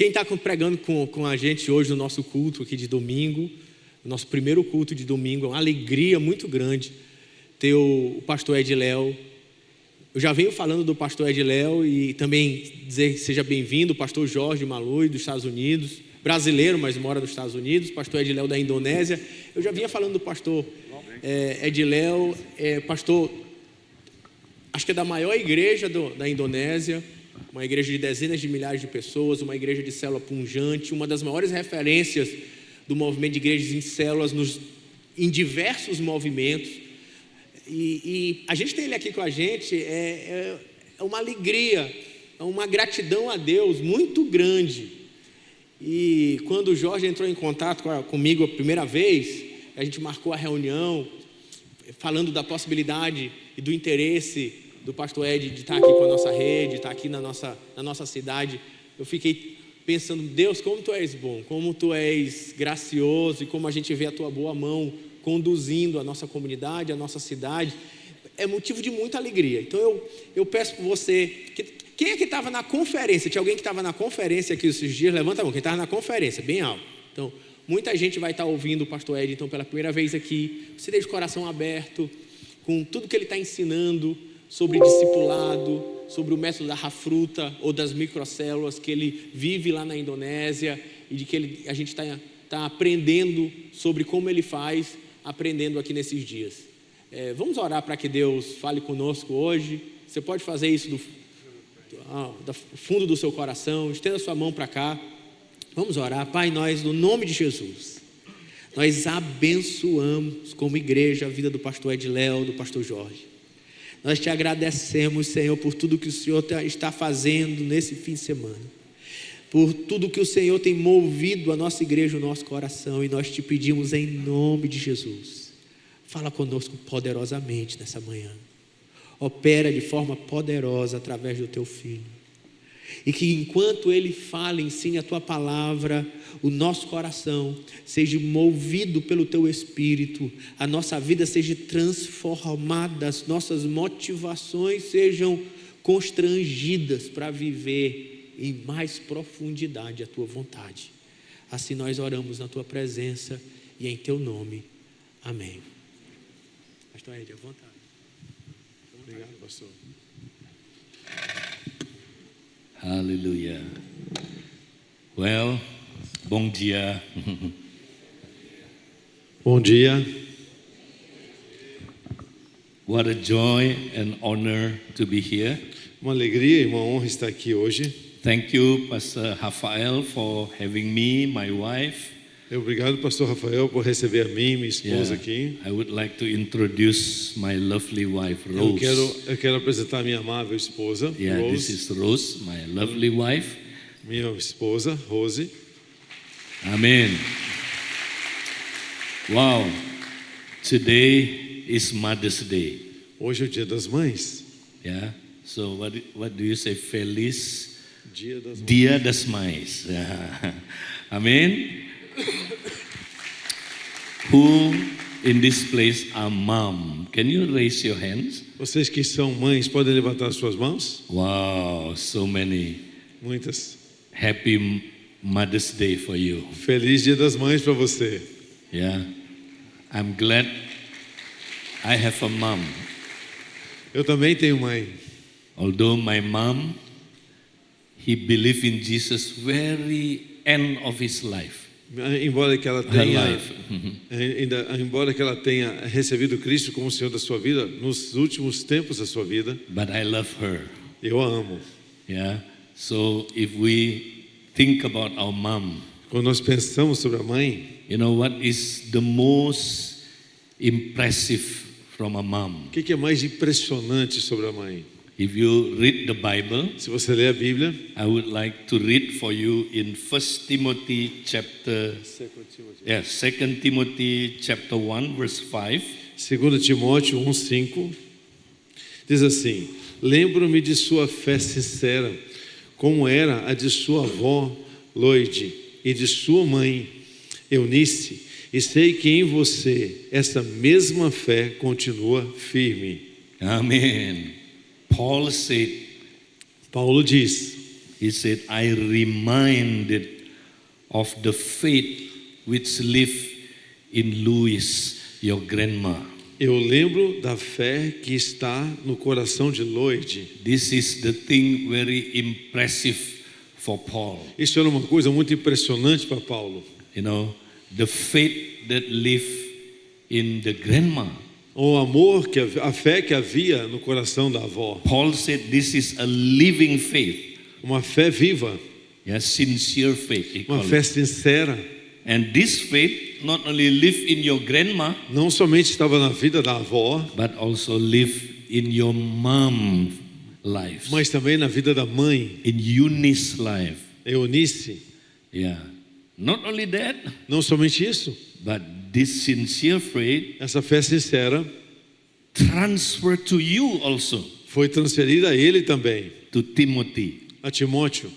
quem está pregando com a gente hoje no nosso culto aqui de domingo, nosso primeiro culto de domingo, é uma alegria muito grande ter o pastor Ediléo. Eu já venho falando do pastor Ediléo e também dizer seja bem-vindo, o pastor Jorge Malui, dos Estados Unidos, brasileiro, mas mora nos Estados Unidos, pastor Ediléo da Indonésia. Eu já vinha falando do pastor Ediléo, pastor, acho que é da maior igreja da Indonésia, uma igreja de dezenas de milhares de pessoas, uma igreja de célula punjante, uma das maiores referências do movimento de igrejas em células em diversos movimentos. E a gente tem ele aqui com a gente, é uma alegria, é uma gratidão a Deus muito grande. E quando o Jorge entrou em contato comigo a primeira vez, a gente marcou a reunião, falando da possibilidade e do interesse do pastor Ed de estar aqui com a nossa rede, estar aqui na nossa cidade. Eu fiquei pensando, Deus, como Tu és bom, como Tu és gracioso e como a gente vê a Tua boa mão conduzindo a nossa comunidade, a nossa cidade. É motivo de muita alegria. Então eu peço por você, quem é que estava na conferência? Tinha alguém que estava na conferência aqui esses dias? Levanta a mão, quem estava na conferência, bem alto. Então, muita gente vai estar ouvindo o pastor Ed, então, pela primeira vez aqui. Você deixa o coração aberto com tudo que ele está ensinando sobre discipulado, sobre o método da Rafruta ou das microcélulas que ele vive lá na Indonésia e de que a gente está aprendendo sobre como ele faz, aprendendo aqui nesses dias. Vamos orar para que Deus fale conosco hoje. Você pode fazer isso do fundo do seu coração, estenda sua mão para cá. Vamos orar. Pai, nós, no nome de Jesus, nós abençoamos como igreja a vida do pastor Ediléo, do pastor Jorge. Nós te agradecemos, Senhor, por tudo que o Senhor está fazendo nesse fim de semana, por tudo que o Senhor tem movido a nossa igreja, o nosso coração, e nós te pedimos em nome de Jesus, fala conosco poderosamente nessa manhã, opera de forma poderosa através do teu Filho, e que enquanto Ele fala, ensine a Tua palavra, o nosso coração seja movido pelo Teu Espírito, a nossa vida seja transformada, as nossas motivações sejam constrangidas para viver em mais profundidade a Tua vontade. Assim nós oramos na Tua presença e em Teu nome. Amém. Pastor Ed, à vontade. Obrigado, pastor. Hallelujah. Well, bom dia. Bom dia. What a joy and honor to be here. Uma alegria e uma honra estar aqui hoje. Thank you, Pastor Rafael, for having me, my wife. Obrigado, pastor Rafael, por receber a mim e minha esposa aqui. I would like to introduce my lovely wife, Rose. Eu quero apresentar a minha amável esposa, Rose. This is Rose, my lovely wife. Minha esposa, Rose. Amen. Wow. Today is Mother's Day. Hoje é o Dia das Mães. Yeah. So what do you say? Feliz Dia das Mães. Dia das Mães. Amen. Who in this place are mom? Can you raise your hands? Vocês que são mães, podem levantar suas mãos? Wow, so many. Muitas. Happy Mother's Day for you. Feliz Dia das Mães para você. Yeah. I'm glad I have a mom. Eu também tenho mãe. Although my mom, he believed in Jesus very end of his life. Embora que ela tenha recebido Cristo como o Senhor da sua vida nos últimos tempos da sua vida, But I love her. eu a amo. Yeah. So if we think about our mom, Quando nós pensamos sobre a mãe, you know what is the most impressive from a mom? o que é mais impressionante sobre a mãe? If you read the Bible, Se você ler a Bíblia, I would like to read for you in 1 Timothy chapter 2 Timothy chapter 1 verse 5. 2 Timóteo 1:5, diz assim: lembro-me de sua fé sincera, como era a de sua avó Loide e de sua mãe Eunice, e sei que em você essa mesma fé continua firme. Amen. Paul said, Paulo diz: he said, I reminded of the faith which lived in Louis, your grandma. Eu lembro da fé que está no coração de Lloyd. This is the thing very impressive for Paul. Isso era uma coisa muito impressionante para Paulo. You know, the faith that lived in the grandma. O amor, a fé que havia no coração da avó. Paul said this is a living faith. Uma fé viva. Yeah, sincere faith. he Uma called fé it. sincera. And this faith not only lived in your grandma, Não somente estava na vida da avó, but also lived in your mom life, mas também na vida da mãe, in Eunice's life. Eunice. Yeah. Not only that, Não somente isso, but this sincere faith essa fé sincera transferred to you also, foi transferida a ele também, to Timothy. a Timóteo.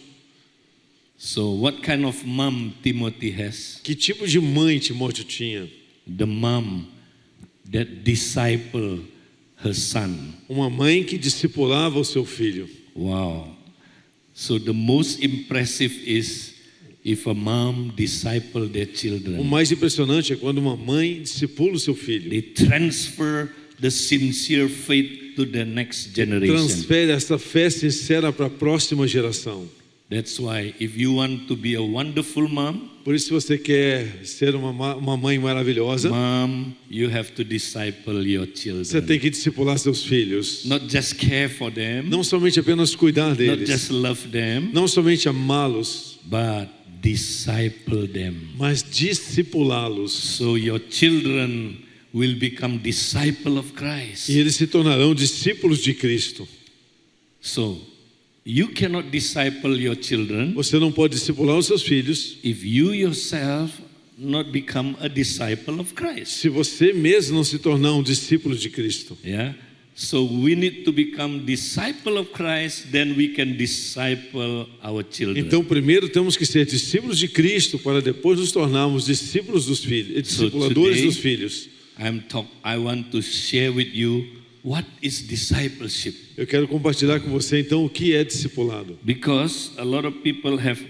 So what kind of mom Timothy has? Que tipo de mãe Timóteo tinha? The mom that disciple her son. Uma mãe que discipulava o seu filho. Wow. So the most impressive is if a mom disciple their O children. mais impressionante é quando uma mãe discipula o seu filho. They transfer the sincere faith to the next generation. Transfere essa fé sincera para a próxima geração. That's why if you want to be a wonderful mom, Por isso, se você quer ser uma mãe maravilhosa, mom, you have to disciple your você children. tem que discipular seus filhos. Not just care for them, Não somente apenas cuidar not deles, just love them, não somente amá-los, but disciple them. mas discipulá-los. So your children will become disciple of Christ. E eles se tornarão discípulos de Cristo. So you cannot disciple your children Você não pode discipular os seus filhos if you yourself not become a disciple of Christ. se você mesmo não se tornar um discípulo de Cristo. Yeah. So we need to become disciple of Christ, then we can disciple our children. Então, primeiro temos que ser discípulos de Cristo para depois nos tornarmos discípulos dos filhos, discipuladores today- dos filhos. I want to share with you what is discipleship, Eu quero compartilhar com você então o que é discipulado. because a lot of people have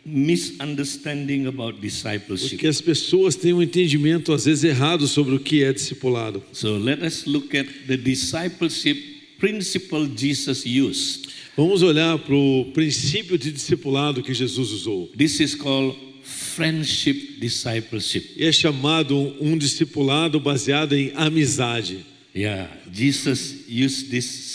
misunderstanding about discipleship. Porque as pessoas têm um entendimento às vezes errado sobre o que é discipulado. So let us look at the discipleship principle Jesus used. Vamos olhar para o princípio de discipulado que Jesus usou. This is called friendship discipleship. E é chamado um discipulado baseado em amizade. Yeah, Jesus used this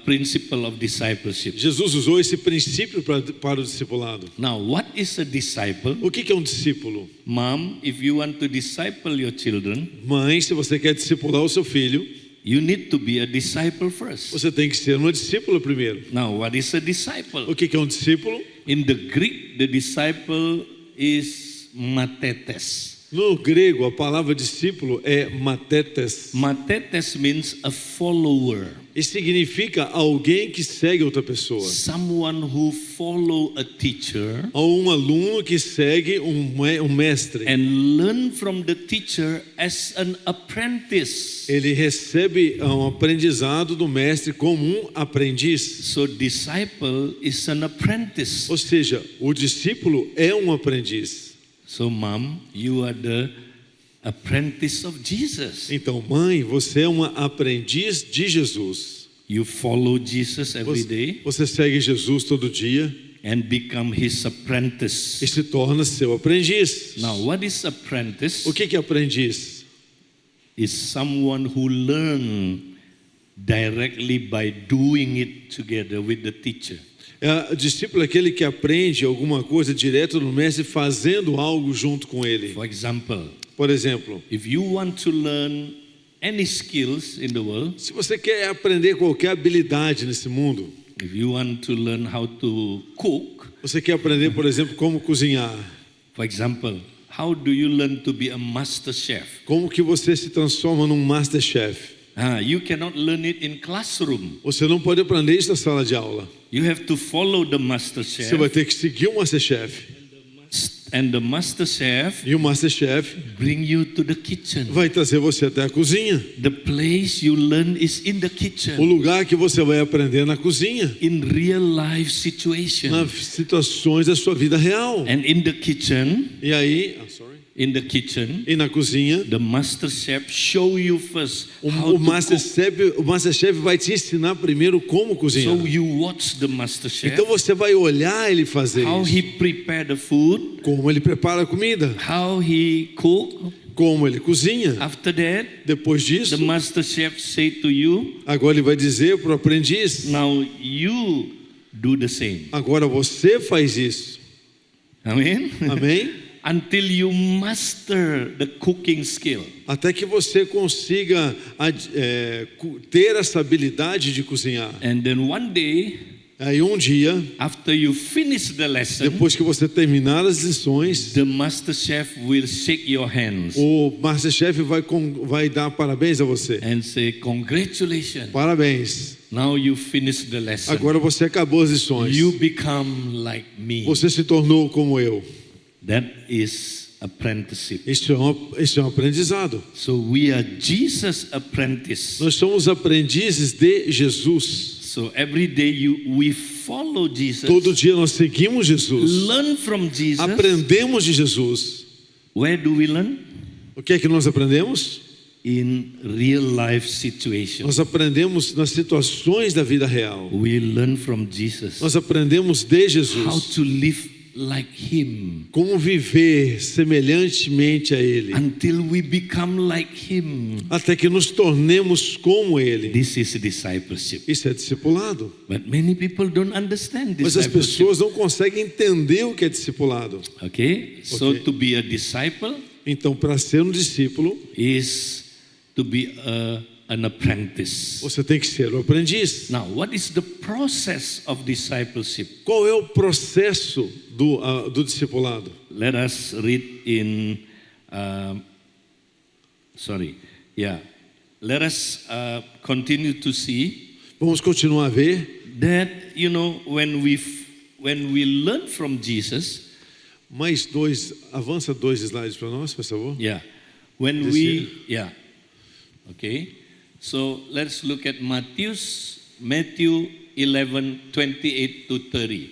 principle of discipleship. Jesus usou esse princípio para o discipulado. Now, what is a disciple? O que é um discípulo? Mom, if you want to disciple your children, Mãe, se você quer discipular o seu filho, you need to be a disciple first. você tem que ser uma discípula primeiro. Now, what is a disciple? O que é um discípulo? In the Greek, the disciple is matetes. No grego, a palavra discípulo é matetes. Matetes means a follower, E significa alguém que segue outra pessoa. someone who follow a teacher Ou um aluno que segue um mestre. and learn from the teacher as an apprentice. Ele recebe um aprendizado do mestre como um aprendiz. So disciple is an apprentice. Ou seja, o discípulo é um aprendiz. So mom, you are the apprentice of Jesus. Então, mãe, você é uma aprendiz de Jesus. You follow Jesus every day Você segue Jesus todo dia and become his apprentice. e se torna seu aprendiz. Now, what is apprentice? O que é aprendiz? Is someone who learn directly by doing it together with the teacher. Discípulo é aquele que aprende alguma coisa direto do mestre fazendo algo junto com ele. For example, Por exemplo, if you want to learn any skills in the world, se você quer aprender qualquer habilidade nesse mundo, if you want to learn how to cook, você quer aprender, por exemplo, como cozinhar, for example, how do you learn to be a master chef? como que você se transforma num master chef. You cannot learn it in classroom. Você não pode aprender isso na sala de aula. You have to follow the master Você chef vai ter que seguir o master chef And the master chef E o Masterchef bring you to the kitchen. vai trazer você até a cozinha. The place you learn is in the O kitchen. lugar que você vai aprender na cozinha, In real life situation. nas situações da sua vida real. And in the kitchen, E aí, e na cozinha, the master chef show you first how o to Masterchef vai te ensinar primeiro como cook. cozinhar. So you watch the master chef, Então você vai olhar ele fazer how isso. he prepare the food, Como ele prepara a comida, how he cook. como ele cozinha. After that, Depois disso, the master chef say to you, agora ele vai dizer para o aprendiz: now you do the same. agora você faz isso. Amen. Amém? Until you master the cooking skill. Até que você consiga ter essa habilidade de cozinhar. And then one day, Aí um dia, after you finish the lesson, depois que você terminar as lições, the master chef will shake your hands o Masterchef vai dar parabéns a você. and say, congratulations. Parabéns. Now you finish the lesson. Agora você acabou as lições. You become like me. Você se tornou como eu. That is apprenticeship. Isso é um aprendizado. So we are Jesus' apprentice. Nós somos aprendizes de Jesus. So every day we follow Jesus. Todo dia nós seguimos Jesus. Learn from Jesus. Aprendemos de Jesus. Where do we learn? O que é que nós aprendemos? In real life situations. Nós aprendemos nas situações da vida real. We learn from Jesus. Nós aprendemos de How Jesus. to live like Him. Como viver semelhantemente a Ele. Until we become like Him. Até que nos tornemos como Ele. This is discipleship. Isso é discipulado. But many people don't understand Mas as discipleship. pessoas não conseguem entender o que é discipulado. Okay? So Okay. to be a disciple Então, para ser um discípulo, is to be an apprentice. você tem que ser um aprendiz. Now, what is the process of discipleship? Qual é o processo do discipulado? Let us read in, let us continue to see Vamos continuar a ver. that, when we learn from Jesus, Avança 2 slides para nós, por favor. when This we, okay. So let's look at Matthew 11:28 to 30.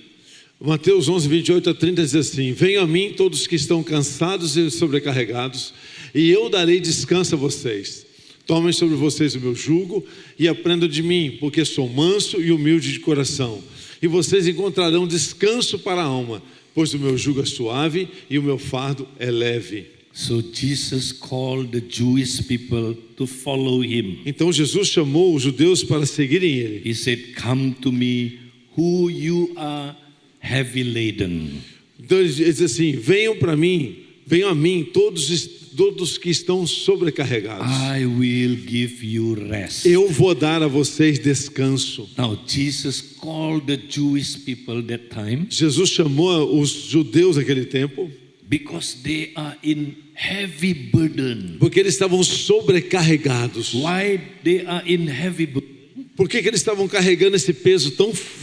Mateus 11:28-30 diz assim: venham a mim todos que estão cansados e sobrecarregados, e eu darei descanso a vocês. Tomem sobre vocês o meu jugo e aprendam de mim, porque sou manso e humilde de coração. E vocês encontrarão descanso para a alma, pois o meu jugo é suave e o meu fardo é leve. So Jesus called the Jewish people to follow him. Então Jesus chamou os judeus para seguirem ele. He said, "Come to me, who you are heavy laden." Então ele diz assim: venham a mim todos que estão sobrecarregados. I will give you rest. Eu vou dar a vocês descanso. Now Jesus called the Jewish people that time Jesus chamou os judeus naquele tempo because they are in heavy burden. porque eles estavam sobrecarregados. Why they are in heavy burden? Por que eles estavam carregando esse peso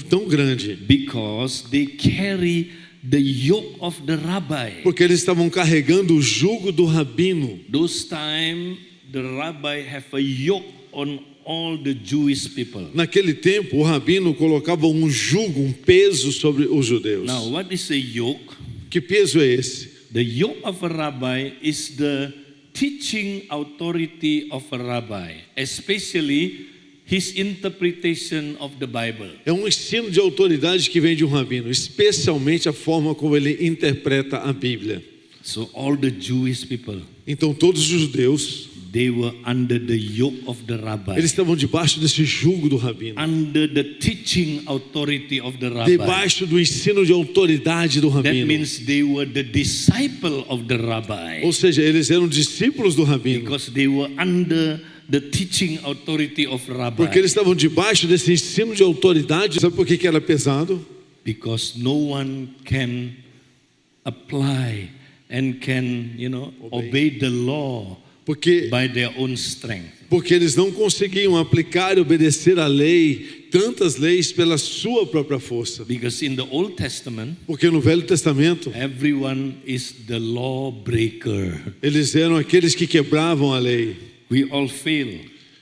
tão grande? Because they carry the yoke of the rabbi. Porque eles estavam carregando o jugo do rabino. Those time the rabbi have a yoke on all the Jewish people. Naquele tempo, o rabino colocava um jugo, um peso sobre os judeus. Now what is a yoke? Que peso é esse? The yoke of a rabbi is the teaching authority of a rabbi, especially his interpretation of the Bible. É um ensino de autoridade que vem de um rabino, especialmente a forma como ele interpreta a Bíblia. So all the Jewish people, Então todos os judeus, they were under the yoke of the rabbi, eles estavam debaixo desse jugo do rabino, under the teaching authority of the rabbi. debaixo do ensino de autoridade do That rabino. means they were the disciple of the rabbi, Ou seja, eles eram discípulos do rabino, because they were under the teaching authority of rabbi. porque eles estavam debaixo desse ensino de autoridade. Sabe por que era pesado? Because no one can apply and can, obey the law Porque by their own strength. eles não conseguiam aplicar e obedecer a lei, tantas leis, pela sua própria força. Because in the Old Testament, Porque no Velho Testamento, everyone is the lawbreaker. eles eram aqueles que quebravam a lei. We all fail.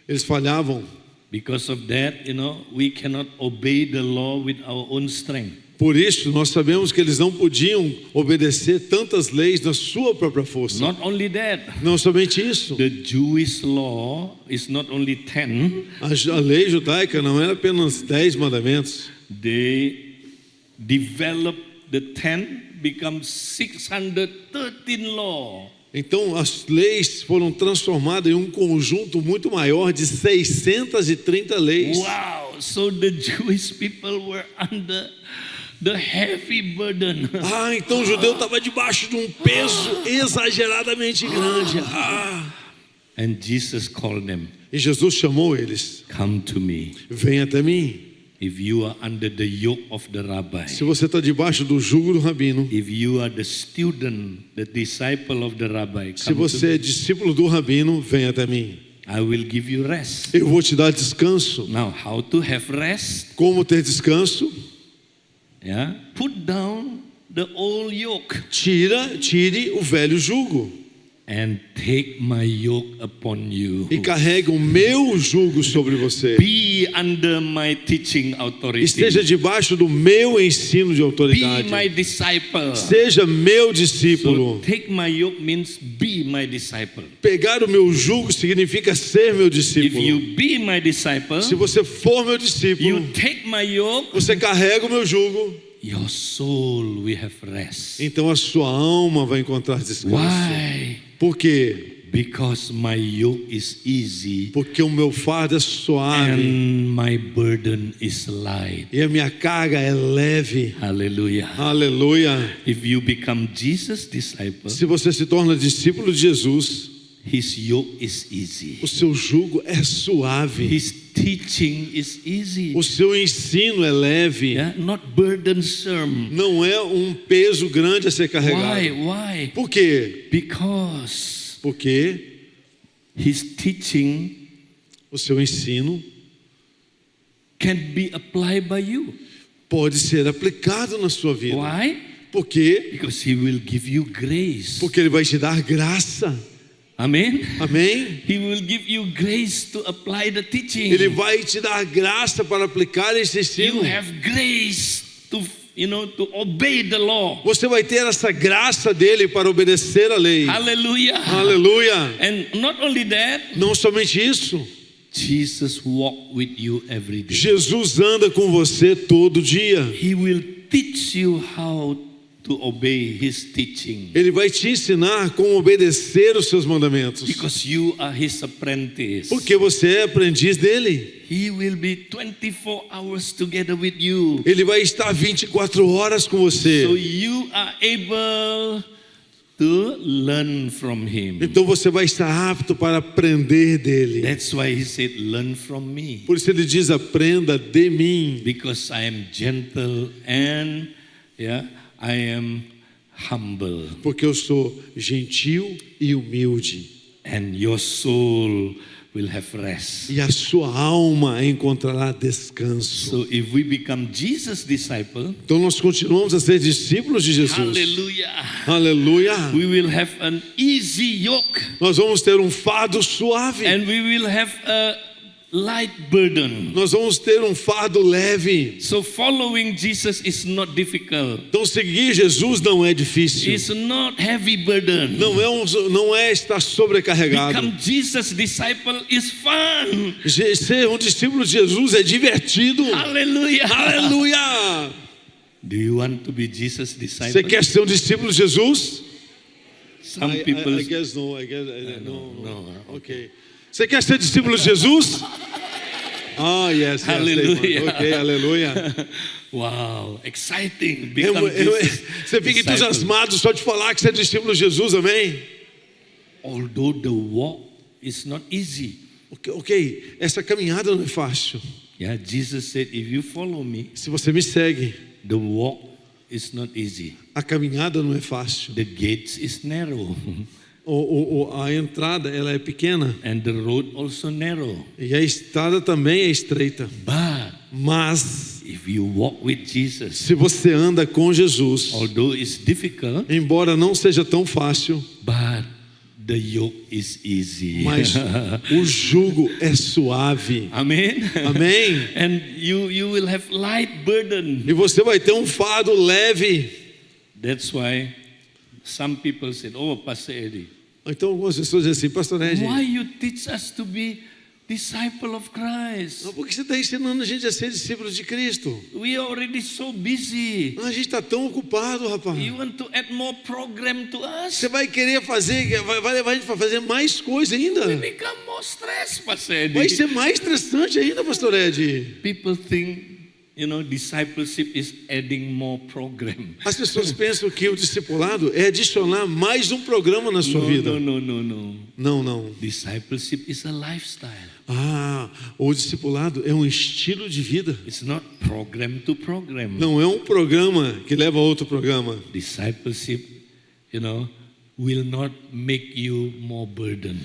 Eles falhavam. Because of that, we cannot obey the law with our own strength. Por isso, nós sabemos que eles não podiam obedecer tantas leis na sua própria força. Not only that, Não somente isso. the Jewish law is not only 10, A lei judaica não era apenas 10 mandamentos. they developed the 10, become 613 law. Então, as leis foram transformadas em um conjunto muito maior de 630 leis. Wow, so the Jewish people were under the heavy burden. Então o judeu estava debaixo de um peso exageradamente grande. And Jesus called them, E Jesus chamou eles: come to me. vem até mim. If you are under the yoke of the rabbi, Se você está debaixo do jugo do rabino, if you are the student, the disciple of the rabbi, se come to você é me. discípulo do rabino, vem até mim. I will give you rest. Eu vou te dar descanso. Now, how to have rest? Como ter descanso? Yeah, put down the old yoke Tire o velho jugo and take my yoke upon you. e carregue o meu jugo sobre você. Be under my teaching authority. Esteja debaixo do meu ensino de Be autoridade. my disciple. Seja meu So discípulo. take my yoke means be my disciple. Pegar o meu jugo significa ser meu If discípulo. you be my disciple, Se você for meu discípulo, you take my yoke, você carrega o meu jugo, your soul will have rest. então a sua alma vai encontrar descanso. Why? Por quê? Because my yoke is easy Porque o meu fardo é suave and my burden is light. e a minha carga é leve. Hallelujah. Aleluia. If you become Jesus' disciple, Se você se torna discípulo de Jesus, his yoke is easy. o seu jugo é suave. His teaching is easy. O seu ensino é leve. Yeah, not burdensome. Não é um peso grande a ser carregado. Why? Por quê? Because Porque his teaching o seu ensino can be applied by you. pode ser aplicado na sua vida. Why? Por quê? Because he will give you grace. Porque ele vai te dar graça. Amen. Amém? He will give you grace to apply the teaching. Ele vai te dar graça para aplicar esse ensino. You have grace to obey the law. Você vai ter essa graça dele para obedecer a lei. Hallelujah. Aleluia. And not only that, Não somente isso. Jesus walk with you every day. Jesus anda com você todo dia. He will teach you how to obey his teaching. Ele vai te ensinar como obedecer os seus mandamentos. Because you are his apprentice. Porque você é aprendiz dele. He will be 24 hours together with you. Ele vai estar 24 horas com So você. you are able to learn from him. Então você vai estar apto para aprender dele. That's why he said, learn from me. Por isso ele diz: aprenda de mim. Because I am gentle and I am humble. Porque eu sou gentil e humilde. And your soul will have rest. E a sua alma encontrará descanso. So if we become Jesus' disciple, Então nós continuamos a ser discípulos de Jesus. hallelujah, Aleluia. we will have an easy yoke Nós vamos ter um fardo suave. and we will have a light burden. Nós vamos ter um fardo leve. So following Jesus is not difficult. Então seguir Jesus não é difícil. It's not heavy burden. Não é estar sobrecarregado. Become Jesus' disciple is fun. Ser um discípulo de Jesus é divertido. Hallelujah. Aleluia. Do you want to be Jesus' Você disciple? quer ser um discípulo de Jesus? Some people. I guess no. no. Okay. Você quer ser discípulo de Jesus? Yes. Hallelujah. Ok, aleluia. Wow, exciting. Become Você fica disciple. entusiasmado só de falar que você é discípulo de Jesus, amém? Although the walk is not easy. Ok, essa caminhada não é fácil. Yeah, Jesus said, if you follow me, Se você me segue, the walk is not easy. A caminhada não é fácil. The gates is narrow. A entrada ela é pequena And the road also narrow. e a estrada também é estreita. But Mas if you walk with Jesus, se você anda com Jesus, although it's difficult, embora não seja tão fácil, but the yoke is easy. mas o jugo é suave. Amen. Amém? And you will have light burden. E você vai ter um fardo leve. That's why some people said, "Oh, Pastor Eddie, Então algumas pessoas dizem assim, Pastor Ed, why you teach us to be disciple of Christ? por que você está ensinando a gente a ser discípulos de Cristo? We are already so busy. A gente está tão ocupado, rapaz. You want to add more program to us? Você vai querer fazer, vai levar a gente para fazer mais coisa We ainda. become more stressed, Pastor Vai Eddie. ser mais estressante ainda, Pastor Ed. People think, discipleship is adding more program. As pessoas pensam que o discipulado é adicionar mais um programa na sua vida. No. Não, não. Discipleship is a lifestyle. O discipulado é um estilo de vida. It's not program to program. Não é um programa que leva a outro programa. Discipleship, will not make you more burden.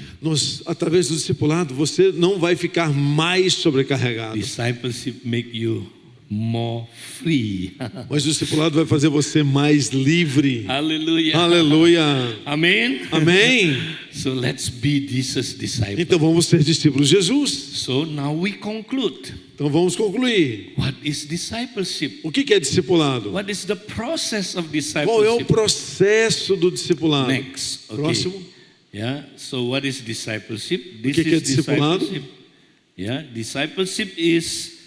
Através do discipulado, você não vai ficar mais sobrecarregado. Discipleship make you more free. Mas o discipulado vai fazer você mais livre. Hallelujah. Aleluia. Amen. Amém. So let's be Jesus' disciples. Então vamos ser discípulos de Jesus. So now we conclude. Então vamos concluir. What is discipleship? O que é discipulado? What is the process of discipleship? Qual é o processo do discipulado? Next. Okay. Próximo. Yeah. So what is discipleship? O que é discipulado? Yeah. Discipleship is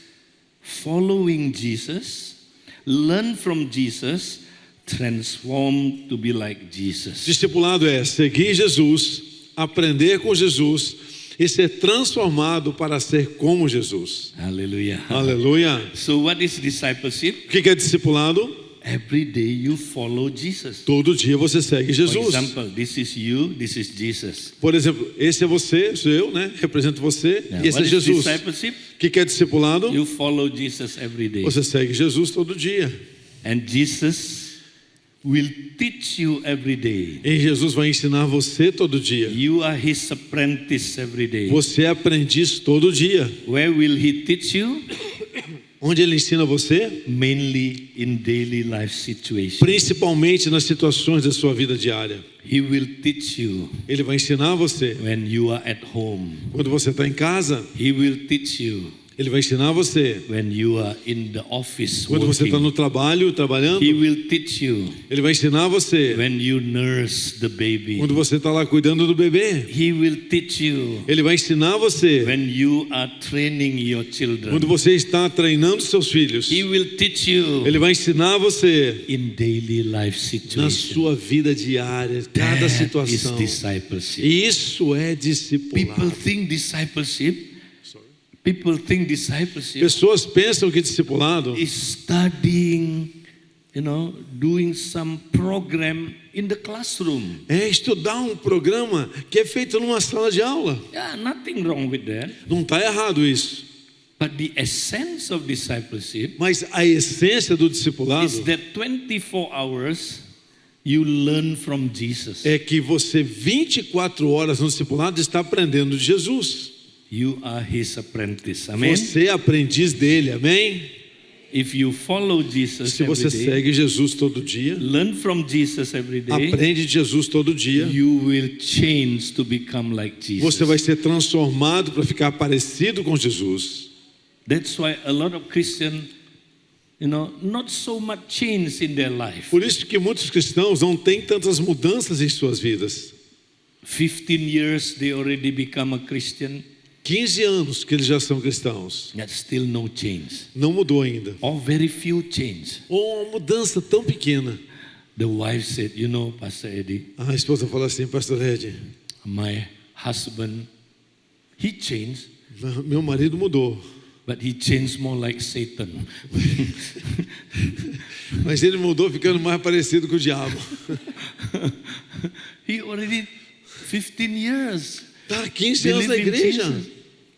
following Jesus, learn from Jesus, transform to be like Jesus. Discipulado é seguir Jesus, aprender com Jesus e ser transformado para ser como Jesus. Hallelujah. Aleluia. So what is discipleship? O que é discipulado? Every day you follow Jesus. Todo dia você segue For Jesus. example, this is you, this is Jesus. Por exemplo, esse é você, sou eu, né? Represento você, Now, e esse what é is Jesus. discipleship? O que é discipulado? You follow Jesus every day. Você segue Jesus todo dia. And Jesus will teach you every day. E Jesus vai ensinar você todo dia. You are his apprentice every day. Você é aprendiz todo dia. Where will he teach you? Onde ele ensina você? Mainly in daily life situations. Principalmente nas situações da sua vida diária. He will teach you Ele vai ensinar você. when you are at home. Quando você está em casa, He will teach you ele vai ensinar você. when you are in the office Quando você está working. no trabalho, trabalhando, He will teach you ele vai ensinar você. when you nurse the baby. Quando você está lá cuidando do bebê, He will teach you ele vai ensinar você. when you are training your children. Quando você está treinando seus filhos, He will teach you ele vai ensinar você in daily life na situations. sua vida diária, cada That is situação. discipleship. E isso é People discipulado. think discipleship. People think discipleship Pessoas pensam que discipulado is studying, doing some program in the classroom. é estudar um programa que é feito numa sala de aula. Yeah, nothing wrong with that. Não está errado isso. But the essence of discipleship Mas a essência do discipulado is that 24 hours you learn from Jesus. é que você 24 horas no discipulado está aprendendo de Jesus. You are his apprentice. Amen. Você é aprendiz dele, amém? If you follow Jesus Se você every day, segue Jesus todo dia, learn from Jesus every day, aprende de Jesus todo dia, you will change to become like Jesus. você vai ser transformado para ficar parecido com Jesus. That's why a lot of Christians, not so much change in their life. Por isso que muitos cristãos não têm tantas mudanças em suas vidas. 15 years they already become a Christian, 15 anos que eles já são cristãos. yet still no change. Não mudou ainda. Or very few change. Ou uma mudança tão pequena. The wife said, Pastor Eddie, A esposa falou assim, Pastor Ed, my husband, he changed, meu marido mudou. but he changed more like Satan. Mas ele mudou ficando mais parecido com o diabo. He already 15 years. Tá 15 anos na Believe in igreja. Jesus.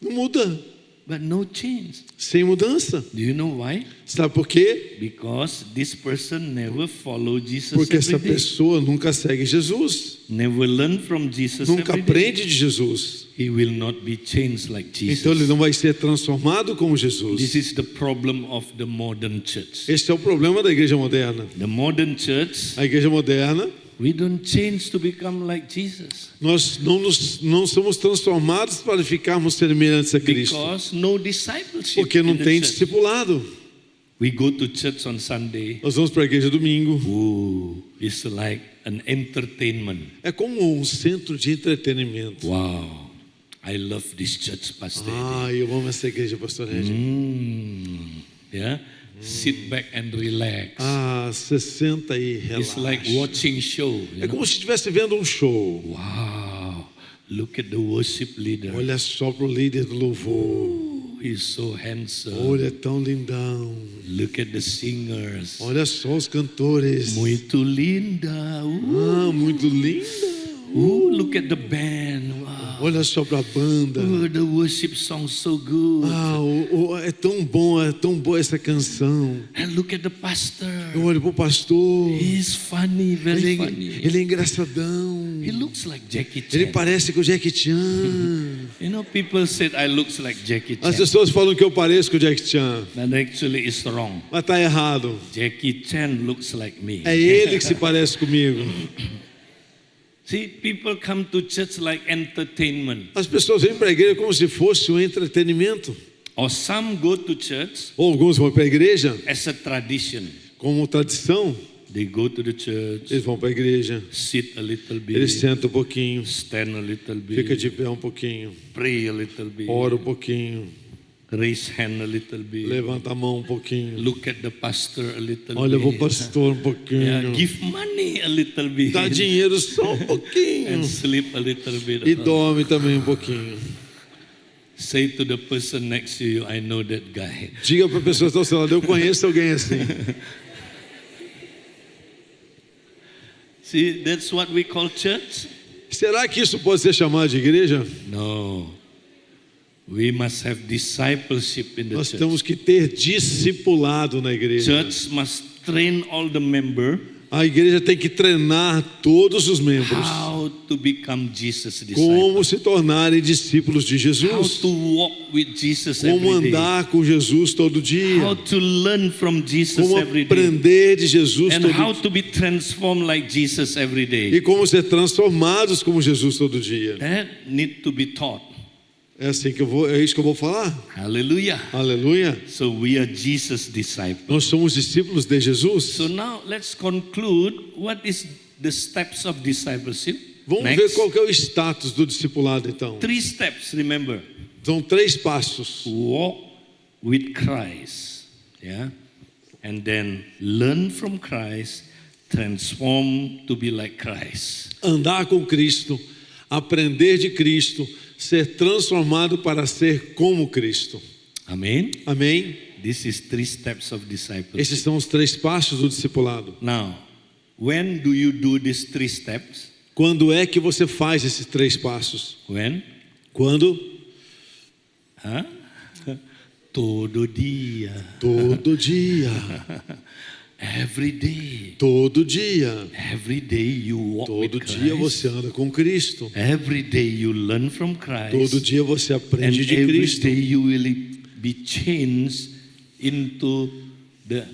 Não muda. but no change. sem mudança. Do you know why? Sabe por quê? Because this person never followed Jesus Porque essa every day. pessoa nunca segue Jesus, Never learn from Jesus nunca every day. aprende de Jesus. He will not be changed like Jesus. Então ele não vai ser transformado como This Jesus. is the problem of the modern church. Esse é o problema da igreja moderna. The modern church, A igreja moderna, we don't change to become like Jesus nós não somos transformados para ficarmos semelhantes a Cristo, because no discipleship porque não in the tem church. discipulado. We go to church on Sunday. Nós vamos para a igreja domingo. Ooh, it's like an entertainment. É como um centro de entretenimento. Wow, I love this church, Pastor. Eu amo essa igreja, pastor Ed. Yeah, sit back and relax. Você senta e It's like relaxa. watching show. É como se estivesse vendo um show. Wow, look at the worship leader. Olha só para o líder do louvor. Ooh, he's so handsome. Olha, é tão lindão. Look at the singers. Olha só os cantores. Muito linda. Muito linda. Look at the band. Wow. Olha só para a banda. The worship song so good. É tão boa essa canção. And look at the pastor. Eu olho para o pastor. He's funny, very funny. Ele é engraçadão. He looks like Jackie Chan. Ele parece com o Jackie Chan. You know, people said I looks like Jackie As Chan. pessoas falam que eu pareço com o Jackie Chan, That actually is wrong. mas está errado. Jackie Chan looks like me. É ele que se parece comigo. See, people come to church like entertainment. As pessoas vêm para a igreja como se fosse um entretenimento. Or some go to church Ou alguns vão para a igreja as a tradition. como tradição. They go to the church, Eles vão para a igreja, sit a little bit, eles sentam um pouquinho, stand a little bit, fica de pé um pouquinho, pray a little bit, ora um pouquinho, raise hand a little bit, levanta a mão um pouquinho, look at the pastor a little olha para o bit, pastor um yeah, pouquinho, give money a little bit, dá dinheiro só um pouquinho and sleep a little bit. e dorme também um pouquinho. Say to the person next to you, I know that guy. Diga para a pessoa que está ao seu lado, eu conheço alguém assim. See, that's what we call church? Será que isso pode ser chamado de igreja? No. We must have discipleship in the Nós church. temos que ter discipulado na igreja. Church must train all the members A igreja tem que treinar todos os membros how to become Jesus' disciples. como se tornarem discípulos de How Jesus, to walk with Jesus como every day. andar com Jesus todo How dia, to learn from Jesus como every day. aprender de Jesus And todo how dia to be transformed like Jesus every e day. como ser transformados como Jesus todo dia. That need to be taught. É isso que eu vou falar. Hallelujah. Aleluia. So we are Jesus' disciples. Nós somos discípulos de Jesus. So now let's conclude what is the steps of discipleship. Vamos ver Next. qual que é o status do discipulado então. 3 steps, remember. São 3 passos. Walk with Christ. Yeah. And then learn from Christ, transform to be like Christ. Andar com Cristo, aprender de Cristo, ser transformado para ser como Cristo. Amen. Amém? This is 3 steps of discipleship. Esses são os 3 passos do discipulado. Now, when do you do these 3 steps? Quando é que você faz esses 3 passos? When? Quando? Huh? Todo dia. Todo dia. Every day. Todo dia. Every day you walk Todo with dia Christ. você anda com Cristo. Every day you learn from Christ. Todo dia você And aprende de every Cristo. day you will be changed into the,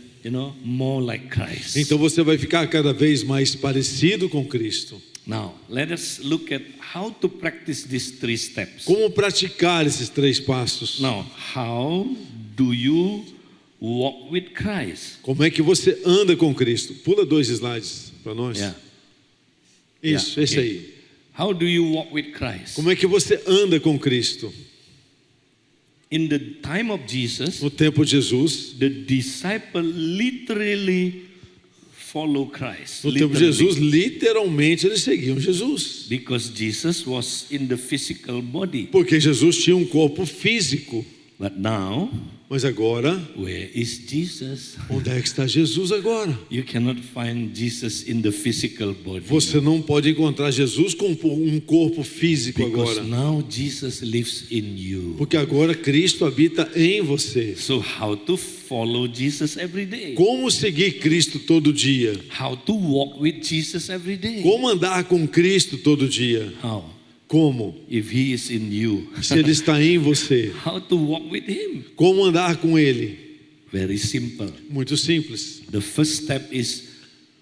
more like Christ. Então você vai ficar cada vez mais parecido com Cristo. Now, let us look at how to practice these 3 steps. Como praticar esses 3 passos? Now, how do you walk with Christ? Como é que você anda com Cristo? Pula 2 slides para nós. Yeah. Isso, Yeah, esse okay. aí. How do you walk with Christ? Como é que você anda com Cristo? In the time of Jesus, No tempo de Jesus, the disciple literally follow Christ. no tempo de Jesus, literalmente eles seguiam Jesus. Because Jesus was in the physical body. Porque Jesus tinha um corpo físico. But now, Mas agora, where is Jesus? onde é que está Jesus agora? You cannot find Jesus in the physical body. Você não pode encontrar Jesus com um corpo físico Because agora. now Jesus lives in you. Porque agora Cristo habita em você. So how to follow Jesus every day? Como seguir Cristo todo dia? How to walk with Jesus every day? Como andar com Cristo todo dia? How? Como? If he is in you. Se Ele está em você. How to walk with him? Como andar com Ele? Very simple. Muito simples. The first step is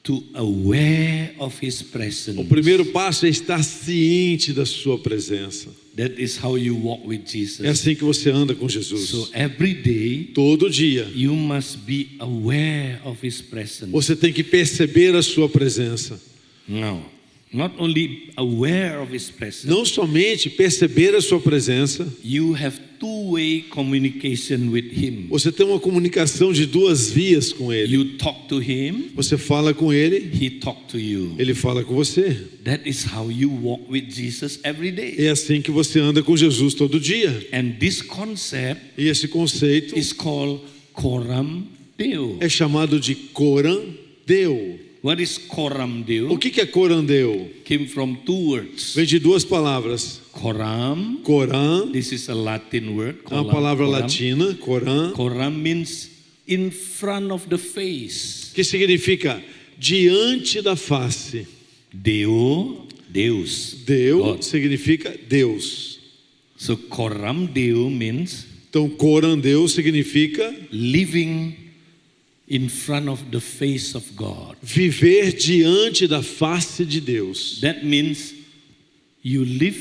to aware of his presence. O primeiro passo é estar ciente da sua presença. That is how you walk with Jesus. É assim que você anda com So Jesus. every day Todo dia. you must be aware of his presence. Você tem que perceber a sua presença. Now, not only aware of his presence, Não somente perceber a sua presença, you have two-way communication with him. você tem uma comunicação de duas vias com Ele. You talk to him, Você fala com Ele, he talk to you. Ele fala com você. That is how you walk with Jesus every day. É assim que você anda com Jesus todo dia. And this concept E esse conceito is called Coram Deo. é chamado de corandeu. What is Coram O Deo? que é corandeu? Came from two words. Vem de duas palavras. Coram, Coram this is a Latin word. é uma palavra Coram. latina, coram, Coram means in front of the face. que significa diante da face. Deo, Deus. Deu God. significa Deus. So Coram Deo means Então, corandeu significa living in front of the face of God. viver diante da face de Deus. That means you live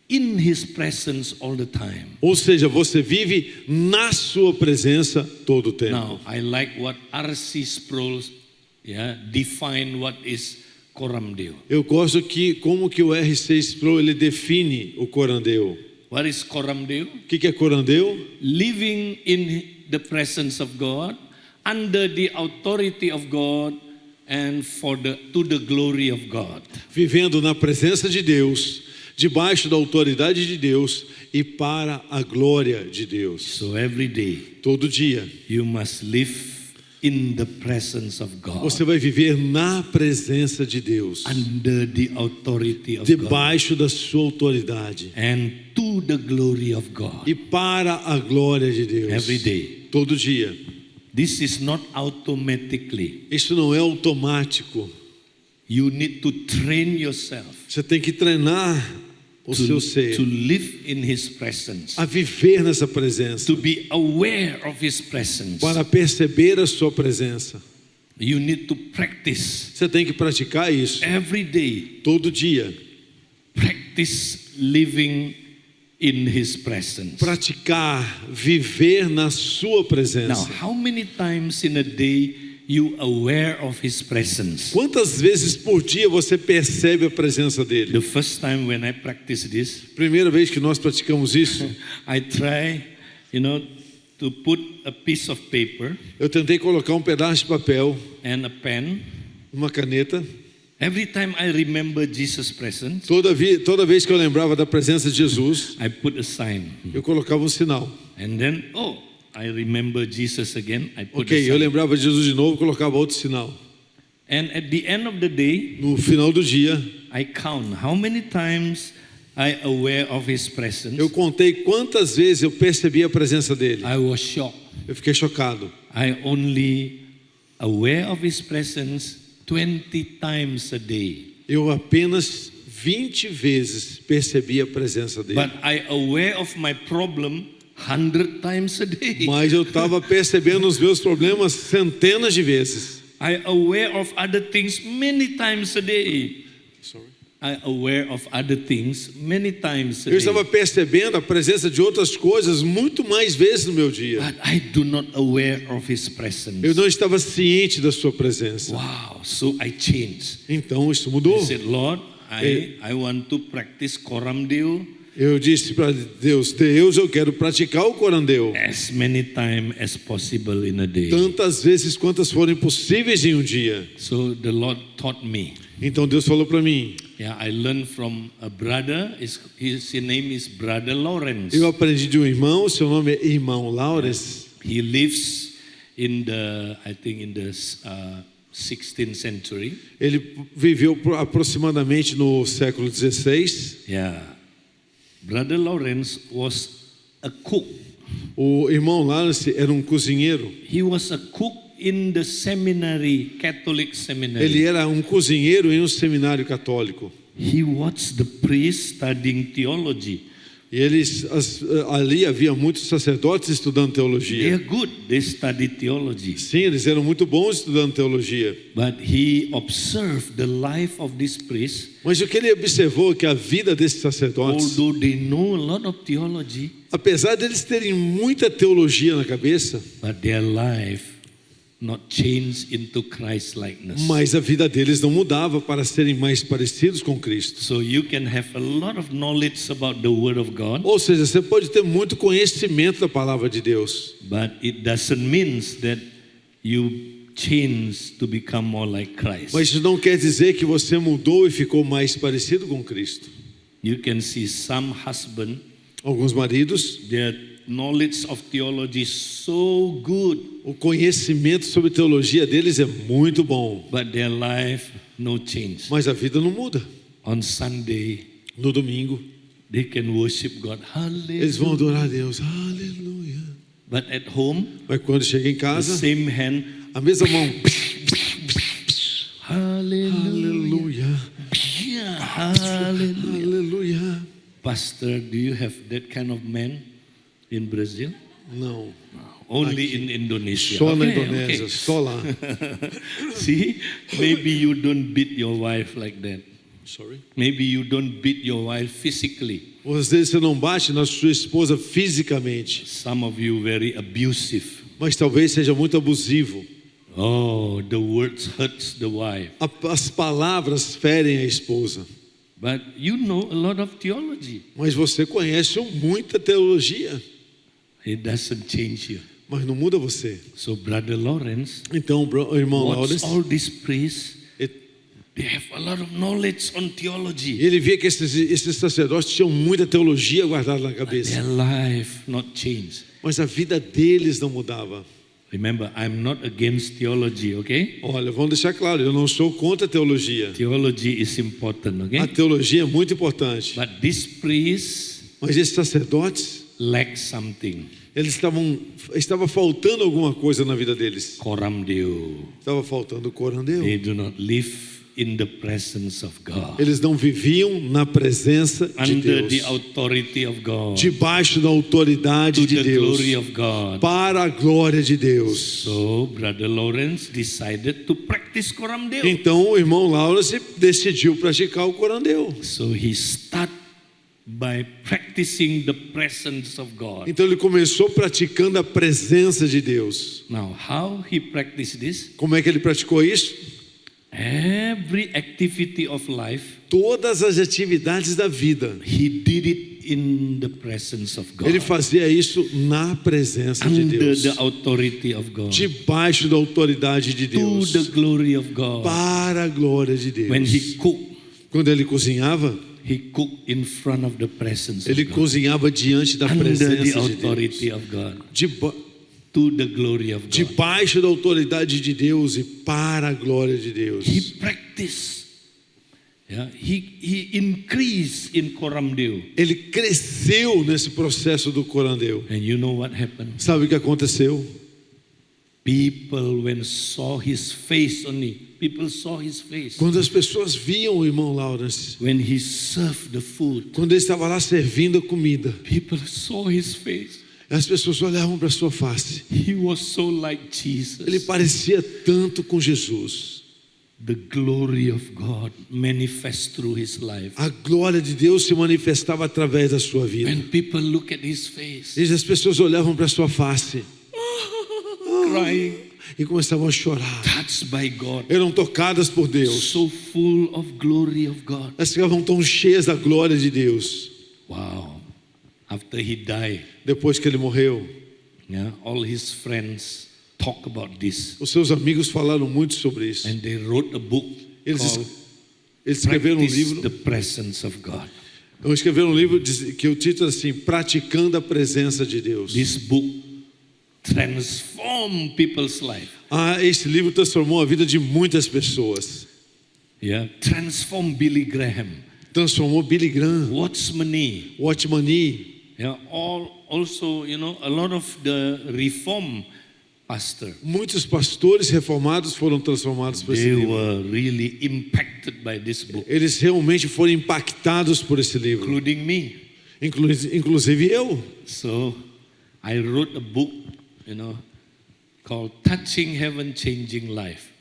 in his presence all the time. Ou seja, você vive na sua presença todo o tempo. Now, I like what R.C. Sproul define what is Coram Deo. Eu gosto que como que o R.C. Sproul ele define o corandeu. What is Coram Deo? O que é corandeu? Living in the presence of God, under the authority of God, and to the glory of God. Vivendo na presença de Deus, debaixo da autoridade de Deus e para a glória de Deus. So every day Todo dia you must live in the presence of God, você vai viver na presença de Deus, under the authority of God, debaixo da sua autoridade and to the glory of God. e para a glória de Deus. Every day. Todo dia. This is not automatically. Isso não é automático. You need to train yourself Você tem que treinar o seu to ser live in his presence, a viver nessa presença, to be aware of his presence. para perceber a sua presença. You need to practice Você tem que praticar isso every day. todo dia. Practice living in his presence. Praticar, viver na sua Now, presença. how many times in a day you aware of his presence? Quantas vezes por dia você percebe a presença dele? The first time when I practice this, Primeira vez que nós praticamos isso, I try, to put a piece of paper eu tentei colocar um pedaço de papel, and a pen. uma caneta. Every time I remember Jesus' presence, Toda vez que eu lembrava da presença de Jesus, I put a sign. eu colocava um sinal. And then, I remember Jesus again, I put Ok, a eu sign. lembrava de Jesus de novo, colocava outro sinal. And at the end of the day, No final do dia, I count how many times I aware of his presence. eu contei quantas vezes eu percebi a presença dele. I was shocked. Eu fiquei chocado. I only aware of his presence 20 times a day. Eu apenas 20 vezes percebi a presença dele. But I aware of my problem 100 times a day. Mas eu estava percebendo os meus problemas centenas de vezes. I aware of other things many times a day. I aware of other things many times a Eu estava day. percebendo a presença de outras coisas muito mais vezes no meu dia. But I do not aware of his presence. Eu não estava ciente da sua presença. Wow, so I changed. Então isso mudou. I said, Lord, I want to practice Coram Deo Eu disse para Deus, eu quero praticar o corandeu as many times as possible in a day. tantas vezes quantas forem possíveis em um dia. So the Lord taught me. Então Deus falou para mim, Yeah, I learned from a brother. His name is Brother Lawrence. eu aprendi de um irmão, seu nome é irmão Lawrence. He lives in the 16th century. Ele viveu aproximadamente no século 16. Yeah. Brother Lawrence was a cook. O irmão Lawrence era um cozinheiro. He was a cook in the seminary, Catholic seminary. Ele era um cozinheiro em um seminário católico. He watched the priests studying theology. E ali havia muitos sacerdotes estudando They teologia. are good. They study theology. Sim, eles eram muito bons estudando teologia. But he observed the life of these priests. Mas o que ele observou é que a vida desses sacerdotes, Although they know a lot of theology, apesar deles terem muita teologia na cabeça, but their life not changed into Christ-likeness. mas a vida deles não mudava para serem mais parecidos com Cristo. So you can have a lot of knowledge about the Word of God, Ou seja, você pode ter muito conhecimento da palavra de Deus, but it doesn't mean that you change to become more like Christ. mas isso não quer dizer que você mudou e ficou mais parecido com Cristo. You can see some husband, Alguns maridos, their knowledge of theology is so good, o conhecimento sobre teologia deles é muito bom, but their life no change. mas a vida não muda. On Sunday, No domingo, they can worship God. eles vão Hallelujah. adorar a Deus. Aleluia. But at home, Mas quando chega em the casa, same hand, a mesma mão. hallelujah. Aleluia. Yeah, hallelujah. Aleluia. Pastor, do you have that kind of man in Brazil? Não, Only in Indonesia. só na Okay, Indonésia, okay. só lá. See, maybe you don't beat your wife like that. Sorry. Maybe you don't beat your wife physically. Às vezes você não bate na sua esposa fisicamente, Some of you very abusive. mas talvez seja muito abusivo. Oh, the words hurts the wife. As palavras ferem a esposa. But you know a lot of theology. Mas você conhece muita teologia, It doesn't change you. mas não muda você. So Brother Lawrence, Então, o irmão watch Lawrence, all these priests. ele They have a lot of knowledge on theology. ele via que esses sacerdotes tinham muita teologia guardada na cabeça, Their life not changed. mas a vida deles não mudava. Remember, I'm not against theology, okay? Olha, vamos deixar claro, eu não sou contra a teologia. Theology is important, A okay? teologia é muito importante, But these priests mas esses sacerdotes, lack something. estava faltando alguma coisa na vida deles. Coram Deo. Estava faltando o corandeu. They do not live in the presence of God. Eles não viviam na presença de Under the Deus, authority of God. debaixo da autoridade To de the Deus, glory of God. para a glória de Deus. So Brother Lawrence decided to practice Coram Deo. Então o irmão Lawrence decidiu praticar o corandeu. So he started by practicing the presence of God. Então ele começou praticando a presença de Deus. Now, how he practiced this? Como é que ele praticou isso? Every activity of life, Todas as atividades da vida, he did it in the presence of God. ele fazia isso na presença de Under Deus, the authority of God. debaixo da autoridade de To Deus, the glory of God. para a glória de Deus. When he cooked, Quando ele cozinhava, he cooked in front of the presence ele of God. cozinhava diante da Under the presença de Deus, authority of God. Deba- To the glory of God. debaixo da autoridade de Deus e para a glória de Deus. He practiced. Yeah, he increased in Coram Deo. Ele cresceu nesse processo do corandeu. And you know what happened? Sabe o que aconteceu? People, when saw his face only, people saw his face. Quando as pessoas viam o irmão Lawrence, When he served the food, quando ele estava lá servindo a comida, people saw his face. as pessoas olhavam para a sua face. He was so like Ele Jesus. parecia tanto com Jesus. The glory of God manifests through his life. A glória de Deus se manifestava através da sua vida. When people look at his face, E as pessoas olhavam para a sua face crying, e começavam a chorar. touched by God, Eram tocadas por Deus. so full of glory of God. Elas ficavam tão cheias da glória de Deus. Wow. After he died, Depois que ele morreu, yeah, all his friends talk about this. os seus amigos falaram muito sobre isso. And they wrote a book Eles, called eles escreveram um Practice livro. the Presence of God. Escreveram um livro que o título é assim: Praticando a Presença de Deus. This book transformed people's life. Esse livro transformou a vida de muitas pessoas. Yeah, transformed Billy Graham, Transformou Billy Graham, Watchman Nee. Watchman Nee. Yeah, also, a lot of the reform pastor. Muitos pastores reformados foram transformados por esse They livro. were really impacted by this book, Eles realmente foram impactados por esse livro, including me. inclusive eu. So I wrote a book, called Touching Heaven, Changing Life.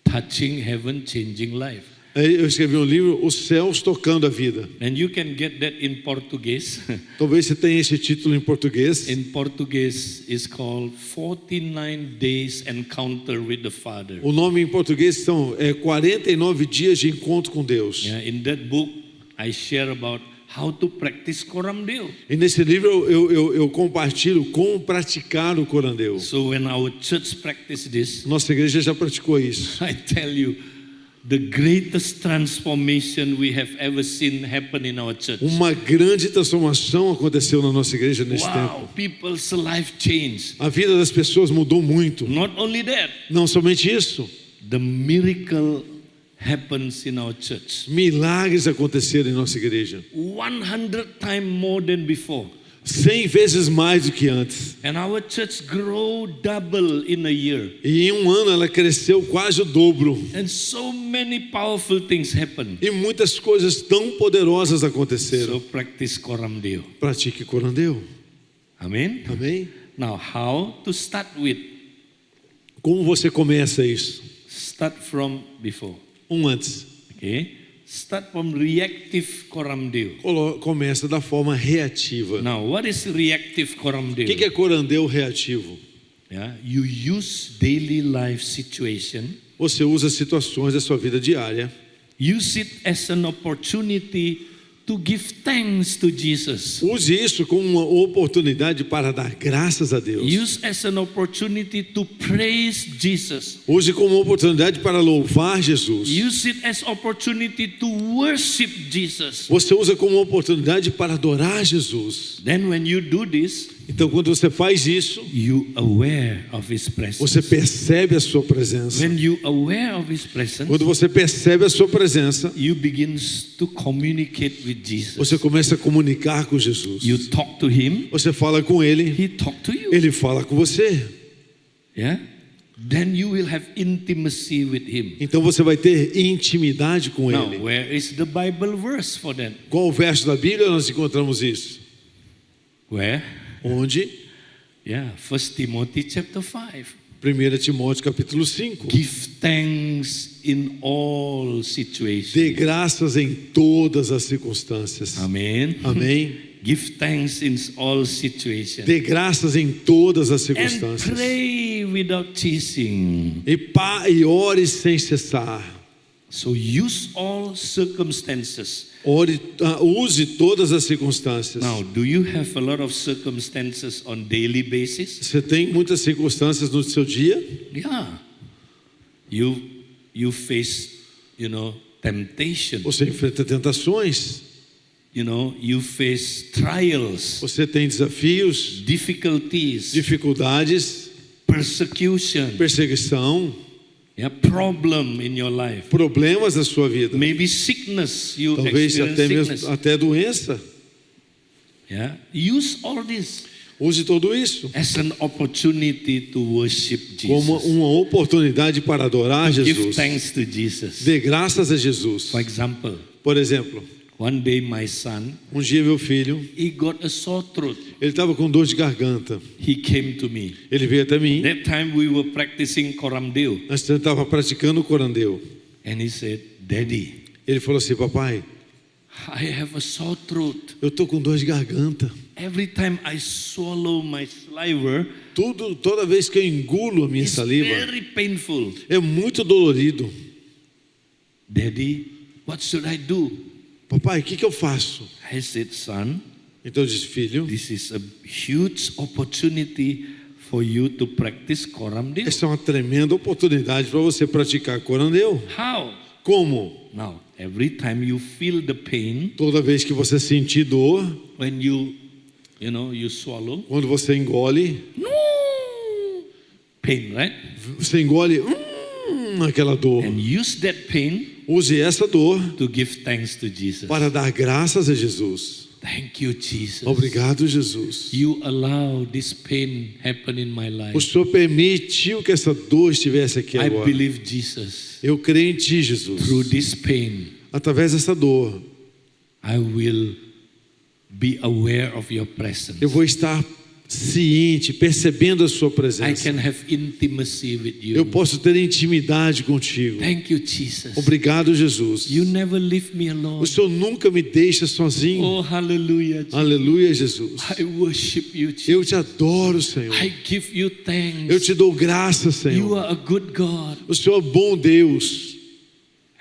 Touching Heaven, Changing Life. Aí eu escrevi um livro, Os Céus Tocando a Vida. And you can get that in Portuguese. Talvez você tenha esse título em português. In Portuguese, it's called 49 Days Encounter with the Father. O nome em português são 49 dias de encontro com Deus. Yeah, in that book, I share about how to practice Coram Deo. E nesse livro eu compartilho como praticar o corandeu. So when our church practice this, Nossa igreja já praticou isso. I tell you, the greatest transformation we have ever seen happen in our church. Uma grande transformação aconteceu na nossa igreja nesse Wow, tempo. people's life changed. A vida das pessoas mudou muito. Not only that, Não somente isso, the miracle happens in our church. milagres aconteceram em nossa igreja. 100 times more than before. 100 vezes mais do que antes. And our church grow double in a year. E em um ano ela cresceu quase o dobro. And so many powerful things happen. E muitas coisas tão poderosas aconteceram. So practice Coram Deo. Pratique corandeu. Amen? Amém? Now, how to start with? Como você começa isso? Start from before. Antes. Okay? Start from reactive Coram Deo. Começa da forma reativa. Now, what is reactive Coram O Deo? que é corandeu reativo? Yeah, you use daily life situation. Você usa situações da sua vida diária. Use it as an opportunity to give thanks to Jesus. Use isso como uma oportunidade para dar graças a Deus. Use as an opportunity to praise Jesus. Use como uma oportunidade para louvar Jesus. Use it as opportunity to worship Jesus. Você usa como uma oportunidade para adorar Jesus. Then when you do this, Então, quando você faz isso, you aware of His presence. você percebe a sua presença. When you aware of His presence, Quando você percebe a sua presença, you begins to communicate with Jesus. você começa a comunicar com Jesus. You talk to Him, Você fala com Ele, He talk to you. Ele fala com você. Yeah? Then you will have intimacy with Him. Então você vai ter intimidade com Now, Ele. where is the Bible verse for that? Qual o verso da Bíblia nós encontramos isso? Where? Onde? Yeah, 1 Timothy chapter 5. 1 Timóteo capítulo 5. Give thanks in all situations. Dê graças em todas as circunstâncias. Amen. Amém? Give thanks in all situations. Dê graças em todas as And circunstâncias. pray without ceasing. E ore sem cessar. So use all circumstances. Use todas as circunstâncias. Now, do you have a lot of circumstances on daily basis? Você tem muitas circunstâncias no seu dia? Yeah. You face, temptation. Você enfrenta tentações. You face trials, Você tem desafios, difficulties, dificuldades, persecution, perseguição, problem in your life. problemas na sua vida. Maybe sickness, you Talvez experience até sickness. mesmo até doença. Yeah? Use all this Use tudo isso as an opportunity to worship como Jesus. uma oportunidade para adorar Give Jesus. thanks to Jesus. Dê graças a Jesus. For example, Por exemplo, one day my son, um dia meu filho, he got a sore throat. ele estava com dor de garganta. He came to me. Ele veio até mim. That time we were practicing Coram Deo. Nós estava praticando o corandeu. And he said, Daddy, Ele falou assim: papai, I have a sore throat. eu estou com dor de garganta. Every time I swallow my saliva, Toda vez que eu engulo a minha it's saliva, very painful. é muito dolorido. Daddy, what should I do? papai, o que eu faço? I said, son, Então eu disse, filho, this is a huge opportunity for you to practice Koramdeo. essa é uma tremenda oportunidade para você praticar corandeu. How? Como? Now, every time you feel the pain, Toda vez que você sentir dor, when you swallow, quando você engole, no pain, right? você engole aquela dor. And use that pain Use essa dor to give thanks to Jesus. para dar graças a Jesus. Thank you, Jesus. Obrigado, Jesus. You allow this pain happen in my life. O Senhor permitiu que essa dor estivesse aqui I agora. believe Jesus. Eu creio em Ti, Jesus. Through this pain, Através dessa dor, I will be aware of your presence. eu vou estar ciente, percebendo a Sua I presença. can have intimacy with Eu you. posso ter intimidade contigo. Thank you, Jesus. Obrigado, Jesus. You never leave me alone. O Senhor nunca me deixa sozinho. Oh, hallelujah. Jesus. Aleluia, Jesus. I worship you, Jesus. Eu te adoro, Senhor. I give you Eu thanks. te dou graça, You Senhor. are a good God. O Senhor é bom Deus.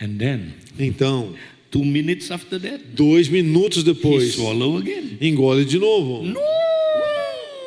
And then, Então, 2 minutes after that, 2 minutos he depois, swallow again. engole de novo. No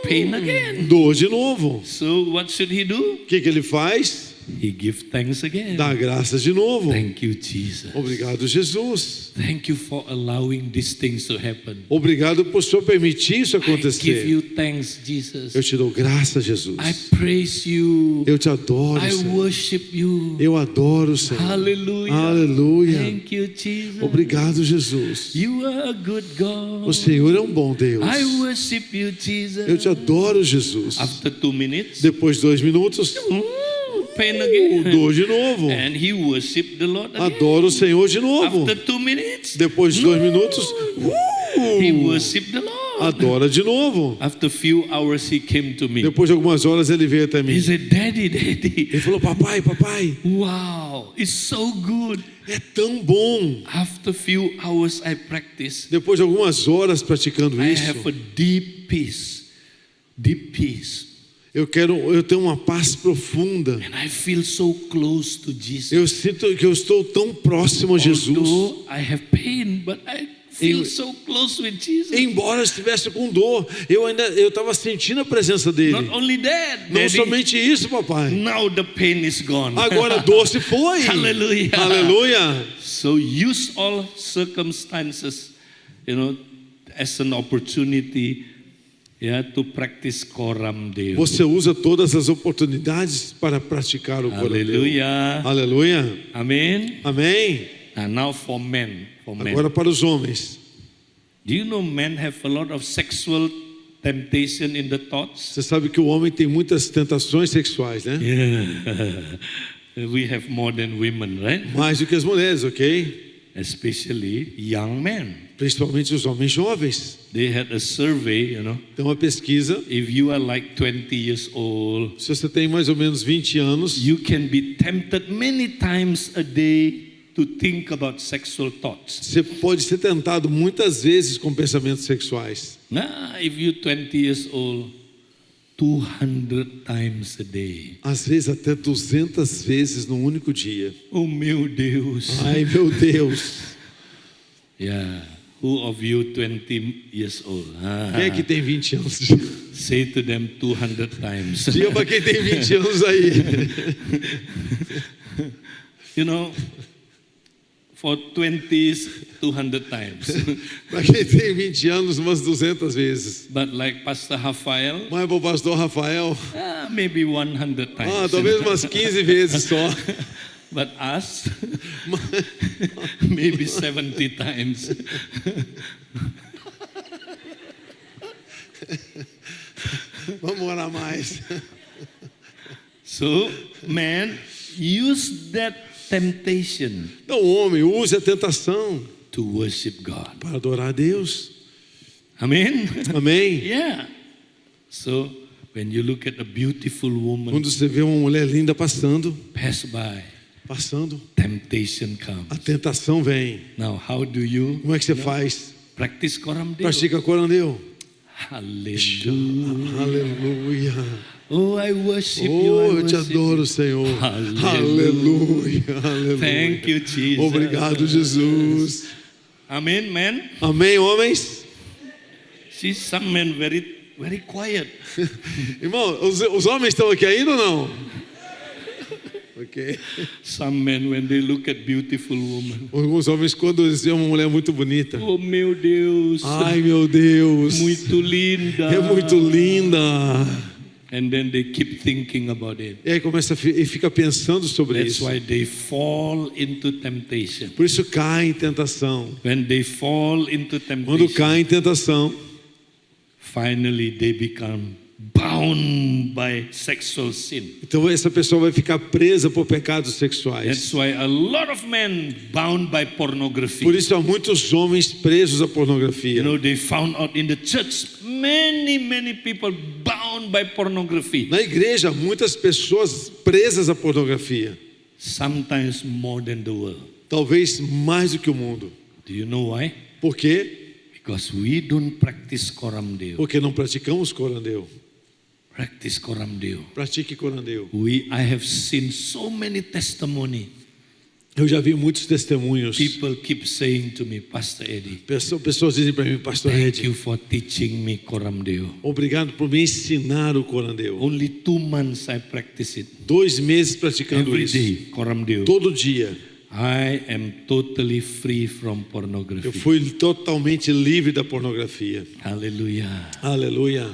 pain again. Dor de novo. So what should he do? O que ele faz? He give thanks again. Dá graças de novo. Thank you, Jesus. Obrigado, Jesus. Thank you for allowing these things to happen. Obrigado por o Senhor permitir isso I give acontecer. you thanks, Jesus. Eu te dou graças, Jesus. I praise you. Eu te adoro, I Senhor. worship you. Eu adoro, Senhor. Hallelujah. Aleluia. Thank you, Jesus. Obrigado, Jesus. You are a good God. O Senhor é um bom Deus. I worship you, Jesus. Eu te adoro, Jesus. After 2 minutes, Depois de 2 minutos, pain again. dor de novo. And he worshiped the Lord again. Adoro o Senhor de novo. After 2 minutes, Depois de 2 minutos, he worshiped the Lord. adora de novo. After few hours, he came to me. Depois de algumas horas ele veio até mim. He said, Daddy, Daddy, Ele falou, papai, papai, wow, it's so good. é tão bom. After few hours I practice, Depois de algumas horas praticando I isso, have a deep peace. Deep peace. eu tenho uma paz profunda. And I feel so close to Jesus. Eu sinto que eu estou tão próximo a Jesus. Although I have pain, but I feel Eu- so close with Jesus. Embora eu estivesse com dor, eu estava sentindo a presença dele. Not only that, Não Daddy, somente isso, papai. now the pain is gone. Agora a dor se foi. Hallelujah. Aleluia. So use all circumstances, as an opportunity, to practice Koram Deo. Você usa todas as oportunidades para praticar o corandeu. Hallelujah. Aleluia. Amen. Amém. And now for men. Agora para os homens. Do you know men have a lot of sexual temptation in the thoughts? Você sabe que o homem tem muitas tentações sexuais, né? Yeah. We have more than women, right? Mais do que as mulheres, ok? Especially young men. Principalmente os homens jovens. They had a survey, Tem uma pesquisa. if you are like 20 years old, Se você tem mais ou menos 20 anos, you can be tempted many times a day to think about sexual thoughts. você pode ser tentado muitas vezes com pensamentos sexuais. If you're 20 years old, 200 times a day. Às vezes até 200 vezes num único dia. Oh, meu Deus. Ai, meu Deus. Yeah. Who of you 20 years old? Quem é que tem 20 anos? Say to them 200 times. Diga para quem tem 20 anos aí. For 20s, 200 times. Para quem tem 20 anos, umas 200 vezes. But like Pastor Rafael, Mas para o pastor Rafael, maybe 100 times. talvez umas 15 vezes só. But us, maybe 70 times. Vamos orar mais. So, man, use that temptation Então, homem, use a tentação to worship God. para adorar a Deus. Amen? Amém? Yeah. So, when you look at a beautiful woman Quando você vê uma mulher linda passando, passando, temptation comes. a tentação vem. Now, how do you Como é que você faz? practice Koram Deo? Pratica corandeu. Hallelujah. Aleluia. Oh, I worship you. Oh, I eu te worship adoro, you. Senhor. Hallelujah. Aleluia. Aleluia. Thank you, Jesus. Obrigado, Jesus. Amen, man. Amém, homens? See, some men very quiet. Irmão, os homens estão aqui ainda ou não? Ok. Some men, when they look at beautiful woman, Alguns homens, quando eles veem uma mulher muito bonita, oh meu Deus, ai meu Deus, muito linda. é muito linda. And then they keep thinking about it. E aí começa e fica pensando sobre That's isso. why they fall into temptation. Por isso cai em tentação. When they fall into Quando temptation, cai em tentação, finally they become bound by sexual sin. então essa pessoa vai ficar presa por pecados sexuais. That's why a lot of men bound by pornography. Por isso há muitos homens presos à pornografia. You know, they found out in the church many people bound by pornography. Na igreja, muitas pessoas presas à pornografia. Sometimes more than the world. Talvez mais do que o mundo. Do you know why? Por quê? Because we don't practice coram Deo. Porque não praticamos corandeu. Practice coram Deo. Pratique corandeu. I have seen so many testimony. Eu já vi muitos testemunhos. People keep saying to me, Pastor Eddie, Pessoas dizem para mim, Pastor thank Ed, you for teaching me coram Deo. obrigado por me ensinar o corandeu. Only 2 months I practice it. 2 meses praticando Every isso. day, coram Deo. Todo dia. I am totally free from Eu pornography. fui totalmente livre da pornografia. Hallelujah. Aleluia.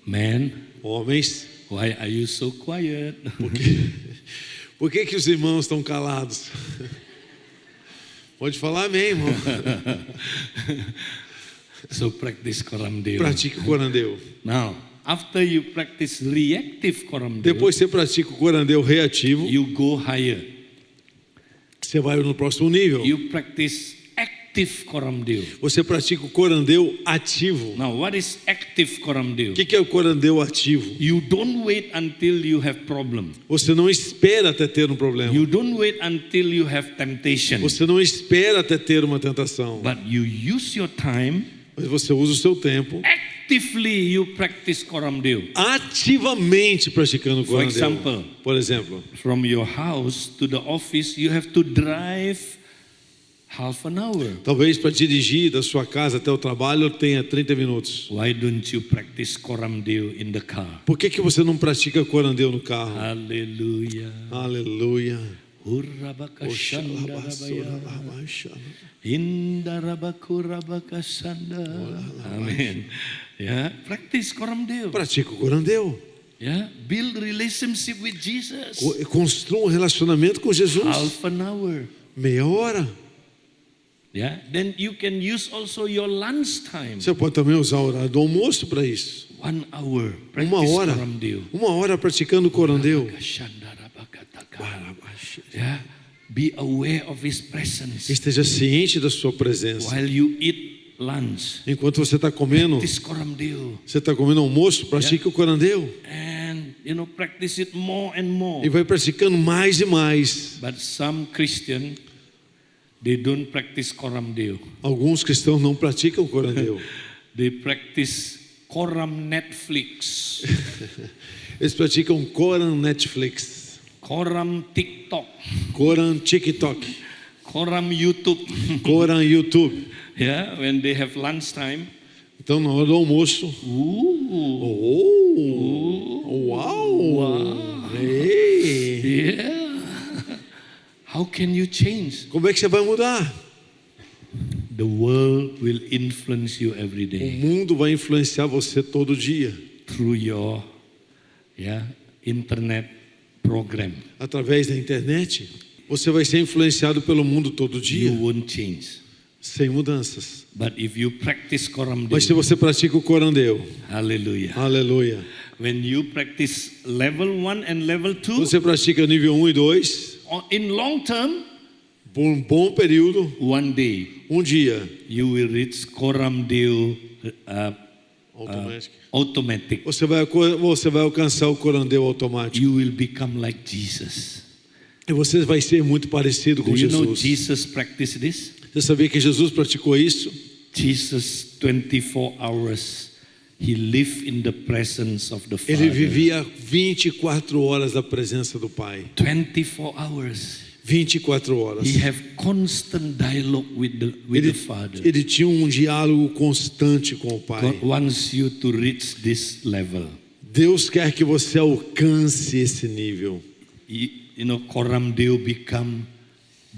Man, Homens, why are you so quiet? por que os irmãos estão calados? Pode falar amém, irmão. So practice coram Deo. Pratique o corandeu. Now, after you practice reactive coram Deo, Depois você pratica o corandeu reativo, you go higher. você vai no próximo nível. You practice active coram Deo. Você pratica o corandeu ativo. Now, what is active coram Deo? O que é o corandeu ativo? You don't wait until you have problem. Você não espera até ter um problema. You don't wait until you have temptation. Você não espera até ter uma tentação. But you use your time. Mas você usa o seu tempo Actively you practice coram Deo. ativamente praticando o For corandeu. example, Por exemplo, from your house to the office, you have to drive half an hour. talvez para dirigir da sua casa até o trabalho tenha 30 minutos. Why don't you practice coram Deo in the car? Por que você não pratica corandeu no carro? Hallelujah. Aleluia. Hurrabakashandarabaya. Indarabakurabakasanda. Amen. Yeah, practice coram Deo. Pratica o corandeu. Yeah, build relationship with Jesus. Construa um relacionamento com Jesus. Half an hour. Meia hora. Yeah, then you can use also your lunch time. Você pode também usar o horário do almoço para isso. 1 hour. Uma Practice hora. coram Deo. Uma hora praticando o corandeu. Yeah, be aware of His presence Esteja ciente da sua presença. while you eat lunch. Enquanto você está comendo, Practice coram Deo. você está comendo almoço, pratique o corandeu. And practice it more and more. E vai praticando mais e mais. But some Christian, they don't practice coram Deo. Alguns cristãos não praticam o corandeu. They practice coram Netflix, Eles praticam Coran Netflix, coram TikTok, Coran TikTok, coram YouTube. Coran YouTube. Yeah, when they have lunchtime. Então, na hora do almoço, uau! Ei! Yeah. How can you change? Como é que você vai mudar? The world will influence you every O day mundo vai influenciar você todo dia, through your internet program. através da internet. Você vai ser influenciado pelo mundo todo You dia, won't change. sem mudanças. But if you practice coram Mas se Deo, você pratica o corandeu, hallelujah. aleluia. When you practice level 1 and level 2, Você pratica nível 1 e 2, in long term, por um bom período, one day um dia, you will reach coram Deo automatic. você vai alcançar o corandeu automático. You will become like Jesus. E você vai ser muito parecido com Do you know Jesus. Jesus practiced this? Você sabia que Jesus praticou isso? Jesus 24 hours he lived in the presence of the Ele Father. vivia 24 horas da presença do Pai. 24 hours. 24 horas. He have constant dialogue with the Father. Ele tinha um diálogo constante com o Pai. God wants you to reach this level. Deus quer que você alcance esse nível. You know, Coram Deo become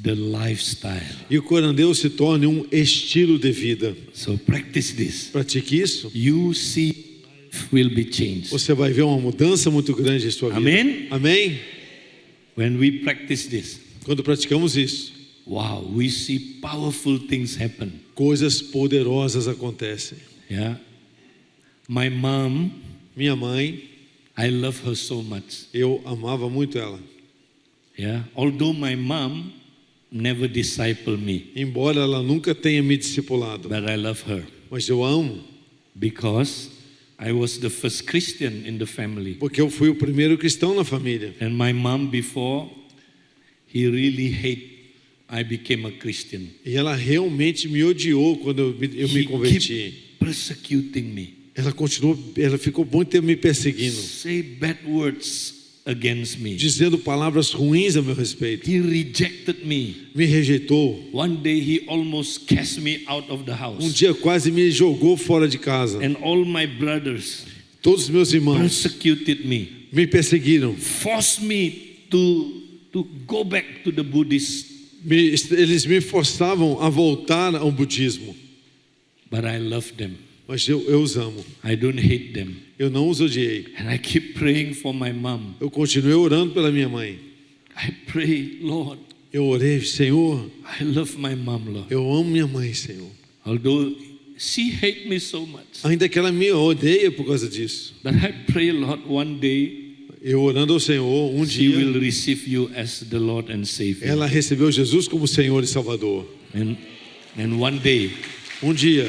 the lifestyle. E o corandeu se torne um estilo de vida. So practice this. Pratique isso. You see, will be changed. Você vai ver uma mudança muito grande em sua vida. Amém? Amém? When we practice this, Quando praticamos isso, wow, we see powerful things happen. coisas poderosas acontecem. Yeah. My mom, Minha mãe, I love her so much. eu amava muito ela. Yeah. Although my mom never discipled me, Embora ela nunca tenha me discipulado, but I love her mas eu amo, because I was the first Christian in the family. porque eu fui o primeiro cristão na família. And my mom before, he really hate I became a Christian. E ela realmente me odiou quando eu me He converti. keep persecuting me. Ela ficou muito tempo me perseguindo, Say bad words against me. dizendo palavras ruins a meu respeito. He rejected me. Me rejeitou. One day he almost cast me out of the house. Dia quase me jogou fora de casa. And all my brothers Todos os meus irmãos persecuted me. me perseguiram. Forced me to go back to the Buddhist. Eles me forçavam a voltar ao budismo. But I love them. Mas eu os amo. I don't hate them. Eu não os odiei. And I keep praying for my mom. Eu continuei orando pela minha mãe. I pray, Lord, Eu orei, Senhor, I love my mom, Lord. eu amo minha mãe, Senhor. Although she hate me so much. Ainda que ela me odeia por causa disso. But I pray, Lord, one day Eu orando ao Senhor, she will dia receive you as the Lord and Savior. ela recebeu Jesus como Senhor e Salvador. And one day, Dia,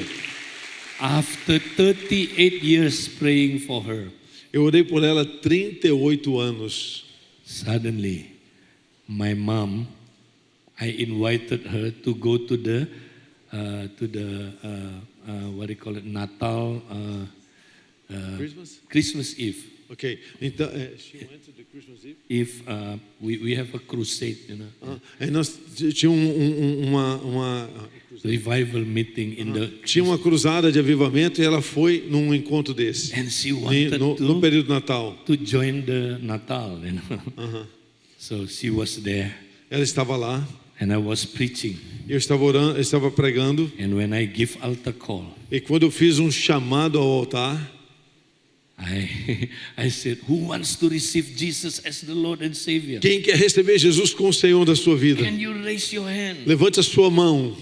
after 38 years praying for her, eu orei por ela 38 anos. suddenly, my mom, I invited her to go to the what do you call it, Natal, Christmas Eve. Ok, então, she went to the Christmas Eve? If we have a crusade, you know, Aí nós tinha uma revival meeting in the, tinha uma cruzada de avivamento e ela foi num encontro desse, and she wanted no período Natal. to join the Natal, you know. So she was there, Ela estava lá, and I was preaching. eu estava orando, eu estava pregando, And when I give altar call, e quando eu fiz um chamado ao altar, I said, who wants to receive Jesus as the Lord and Savior? quem quer receber Jesus como Senhor da sua vida? Can you raise your hand? Levante a sua mão.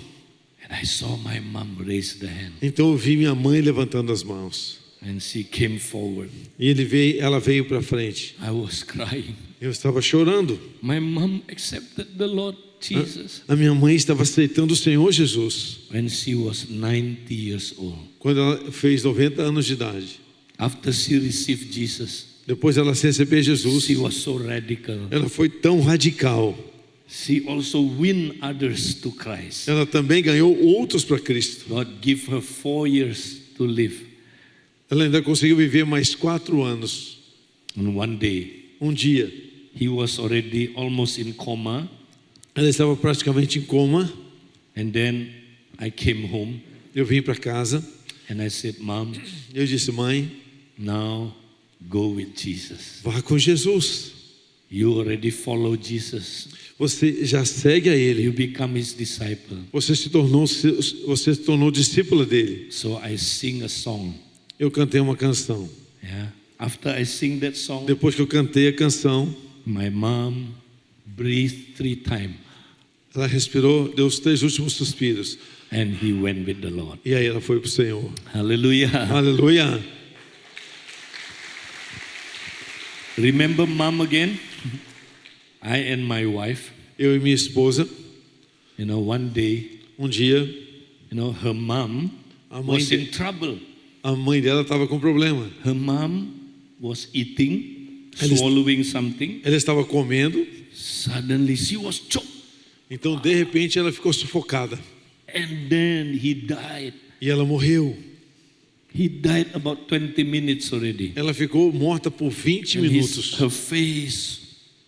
And I saw my mom raise the hand, Então eu vi minha mãe levantando as mãos. and she came forward. E ela veio para frente. I was crying. Eu estava chorando. My mom accepted the Lord Jesus A minha mãe estava aceitando o Senhor Jesus when she was 90 years old. quando ela fez 90 anos de idade. After she received Jesus, Depois ela se recebeu Jesus. she was so radical. Ela foi tão radical. She also win others to Christ. Ela também ganhou outros para Cristo. God give her 4 years to live. Ela ainda conseguiu viver mais 4 anos. And one day, Dia, he was already almost in coma. ela estava praticamente em coma. And then I came home Eu vim para casa. and I said, Mom, Eu disse, mãe, now go with Jesus. vá com Jesus. You already follow Jesus. Você já segue a Ele. You become his disciple. Você se tornou discípula dele. So I sing a song. Eu cantei uma canção. Yeah. After I sing that song, Depois que eu cantei a canção, my mom breathed 3 times ela respirou, deu os 3 últimos suspiros. and he went with the Lord. E aí ela foi para o Senhor. Hallelujah. Aleluia. Remember mom again? I and my wife, Eu e minha esposa, you know, one day, dia, you know, her mom a mãe, was in trouble. a mãe dela estava com problema. Her mom was eating, Ela- swallowing something. Ela estava comendo, Suddenly she was choked. então de repente ela ficou sufocada. And then he died. E ela morreu. He died about 20 minutes already. Ela ficou morta por 20 And minutos. her face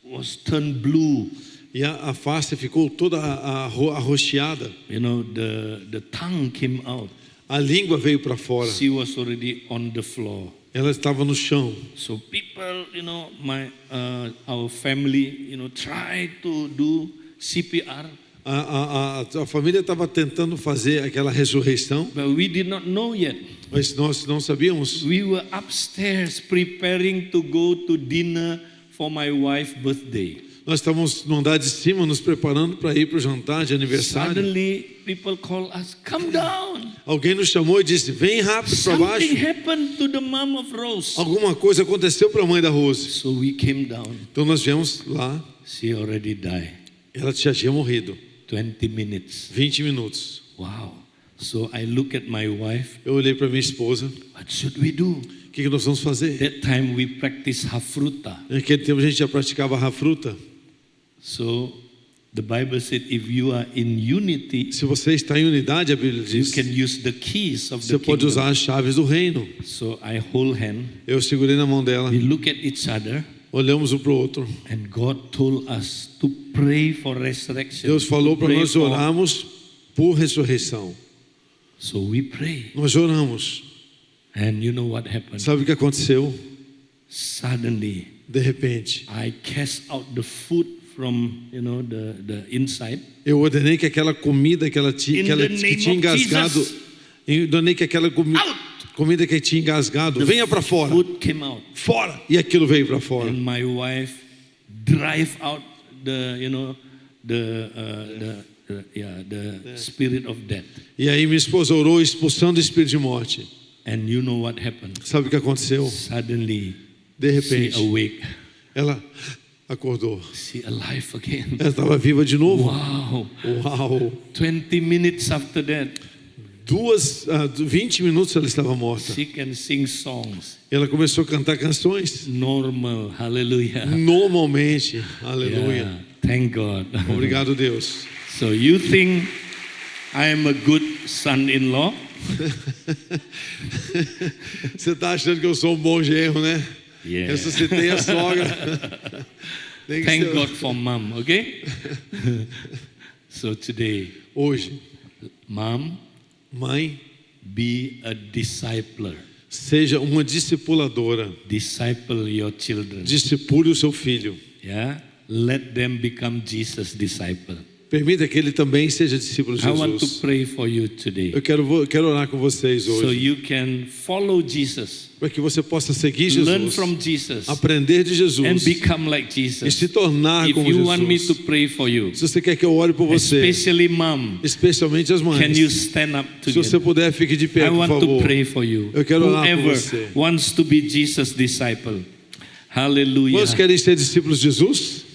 was turned blue. E a face ficou toda arroxeada. You know, the tongue came out. A língua veio para fora. She was already on the floor. Ela estava no chão. So people, you know, our family, you know, tried to do CPR. A família estava tentando fazer aquela ressurreição, But we did not know yet. mas nós não sabíamos. We were upstairs preparing to go to dinner for my wife's birthday. Nós estávamos no andar de cima nos preparando para ir para o jantar de aniversário. Suddenly, people call us, come down. Alguém nos chamou e disse: vem rápido para baixo. Something happened to the mom of Rose. Alguma coisa aconteceu para a mãe da Rose. So we came down. Então nós viemos lá. She already died. Ela já tinha morrido. 20 minutes. 20 minutos. Wow. So I look at my wife. Eu olhei para minha esposa. What should we do? O que nós vamos fazer? That time we practice hafruta. Naquele tempo a gente já praticava rafruta. So the Bible said if you are in unity, Se você está em unidade, a Bíblia you diz, can use the keys of você the pode kingdom. usar as chaves do reino. So I hold hand. Eu segurei na mão dela. We look at each other. Olhamos um para o outro. And God told us to pray for resurrection. Deus falou para Pray nós for- orarmos por ressurreição. So we pray. Nós oramos. And you know what happened? Sabe o que aconteceu? Suddenly, De repente, I cast out the food from, you know, the inside. eu ordenei que aquela comida que ela In tinha, the que name tinha of engasgado, Jesus. eu ordenei que aquela comida que tinha engasgado, venha para fora. Food came out. Fora! E aquilo veio para fora. And my wife drive out the, you know, the spirit of death. E aí minha esposa orou expulsando o espírito de morte. And you know what happened? Sabe o que aconteceu? Suddenly, De she repente, awake. ela acordou. She alive again. Ela estava viva de novo. Wow. Uau! 20 minutes after that, 20 minutos ela estava morta. she can sing songs. Ela começou a cantar canções. Normal. Hallelujah. Normalmente. Aleluia. Yeah. Thank God. Obrigado, Deus. So you think I am a good son-in-law? Você está achando que eu sou um bom genro, né? Yeah. Ressuscitei a sogra. Tem que Thank ser- God for mom, okay? So today, Hoje, mom, mãe, be a discipler. seja uma discipuladora. Disciple your children. Discipule o seu filho. Yeah? Let them become Jesus' disciple. Permita que ele também seja discípulo de I want to Jesus. pray for you today. Eu quero orar com vocês So hoje. you can follow Jesus, Para que você possa seguir learn Jesus. from Jesus, Aprender de and Jesus. become like E Jesus. se tornar If como you want me to Jesus. pray for you, Se você quer que eu ore por você, especially mom, especialmente as mães, can you stand up se você together? puder, fique de pé, I por want to favor. pray for you. Eu quero orar por Whoever você. wants to be Jesus' disciple. Hallelujah. Quantos querem ser discípulos de Jesus?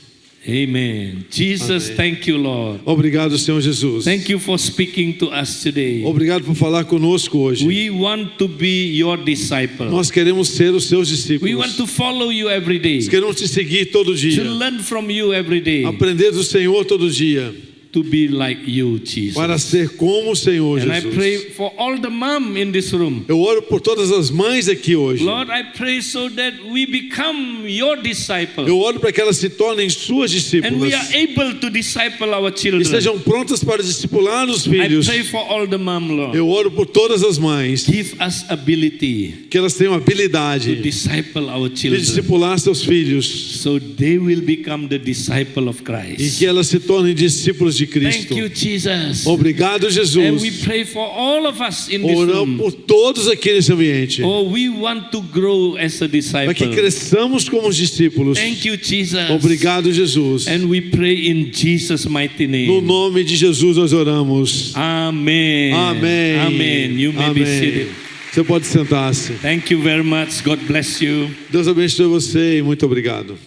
Amen. Jesus, Amém. thank you, Lord. Obrigado, Senhor Jesus. Thank you for speaking to us today. Obrigado por falar conosco hoje. We want to be your disciple. Nós queremos ser os seus We discípulos. want to follow you every day. Nós queremos te seguir todo To dia. learn from you every day. Aprender do Senhor todo dia. To be like you, Jesus. Para ser como o Senhor And I pray Jesus. for all the mom in this room. Eu oro por todas as mães aqui hoje. Lord, I pray so that we become your disciple. Eu oro para que elas se tornem suas And we discípulas. are able to disciple our E children. sejam prontas para discipular os I filhos. pray for all the mom, Lord. Eu oro por todas as mães. Give us ability Que elas tenham to habilidade disciple our de children, discipular seus filhos. so they will become the disciple of E Christ. que elas se tornem discípulos de Thank Cristo. you, Jesus. Obrigado, And we Jesus. pray for all of us in this Oramos room. por todos aqui nesse ambiente. Oh, we want to grow as a Para que disciple. cresçamos como os discípulos. Thank you, Jesus. Obrigado, Jesus. And we pray in Jesus' mighty No name. nome de Jesus nós oramos. Amen. Amém. Amen. You may be Amém. seated. Você pode sentar-se. Thank you very much. God bless you. Deus abençoe você e muito obrigado.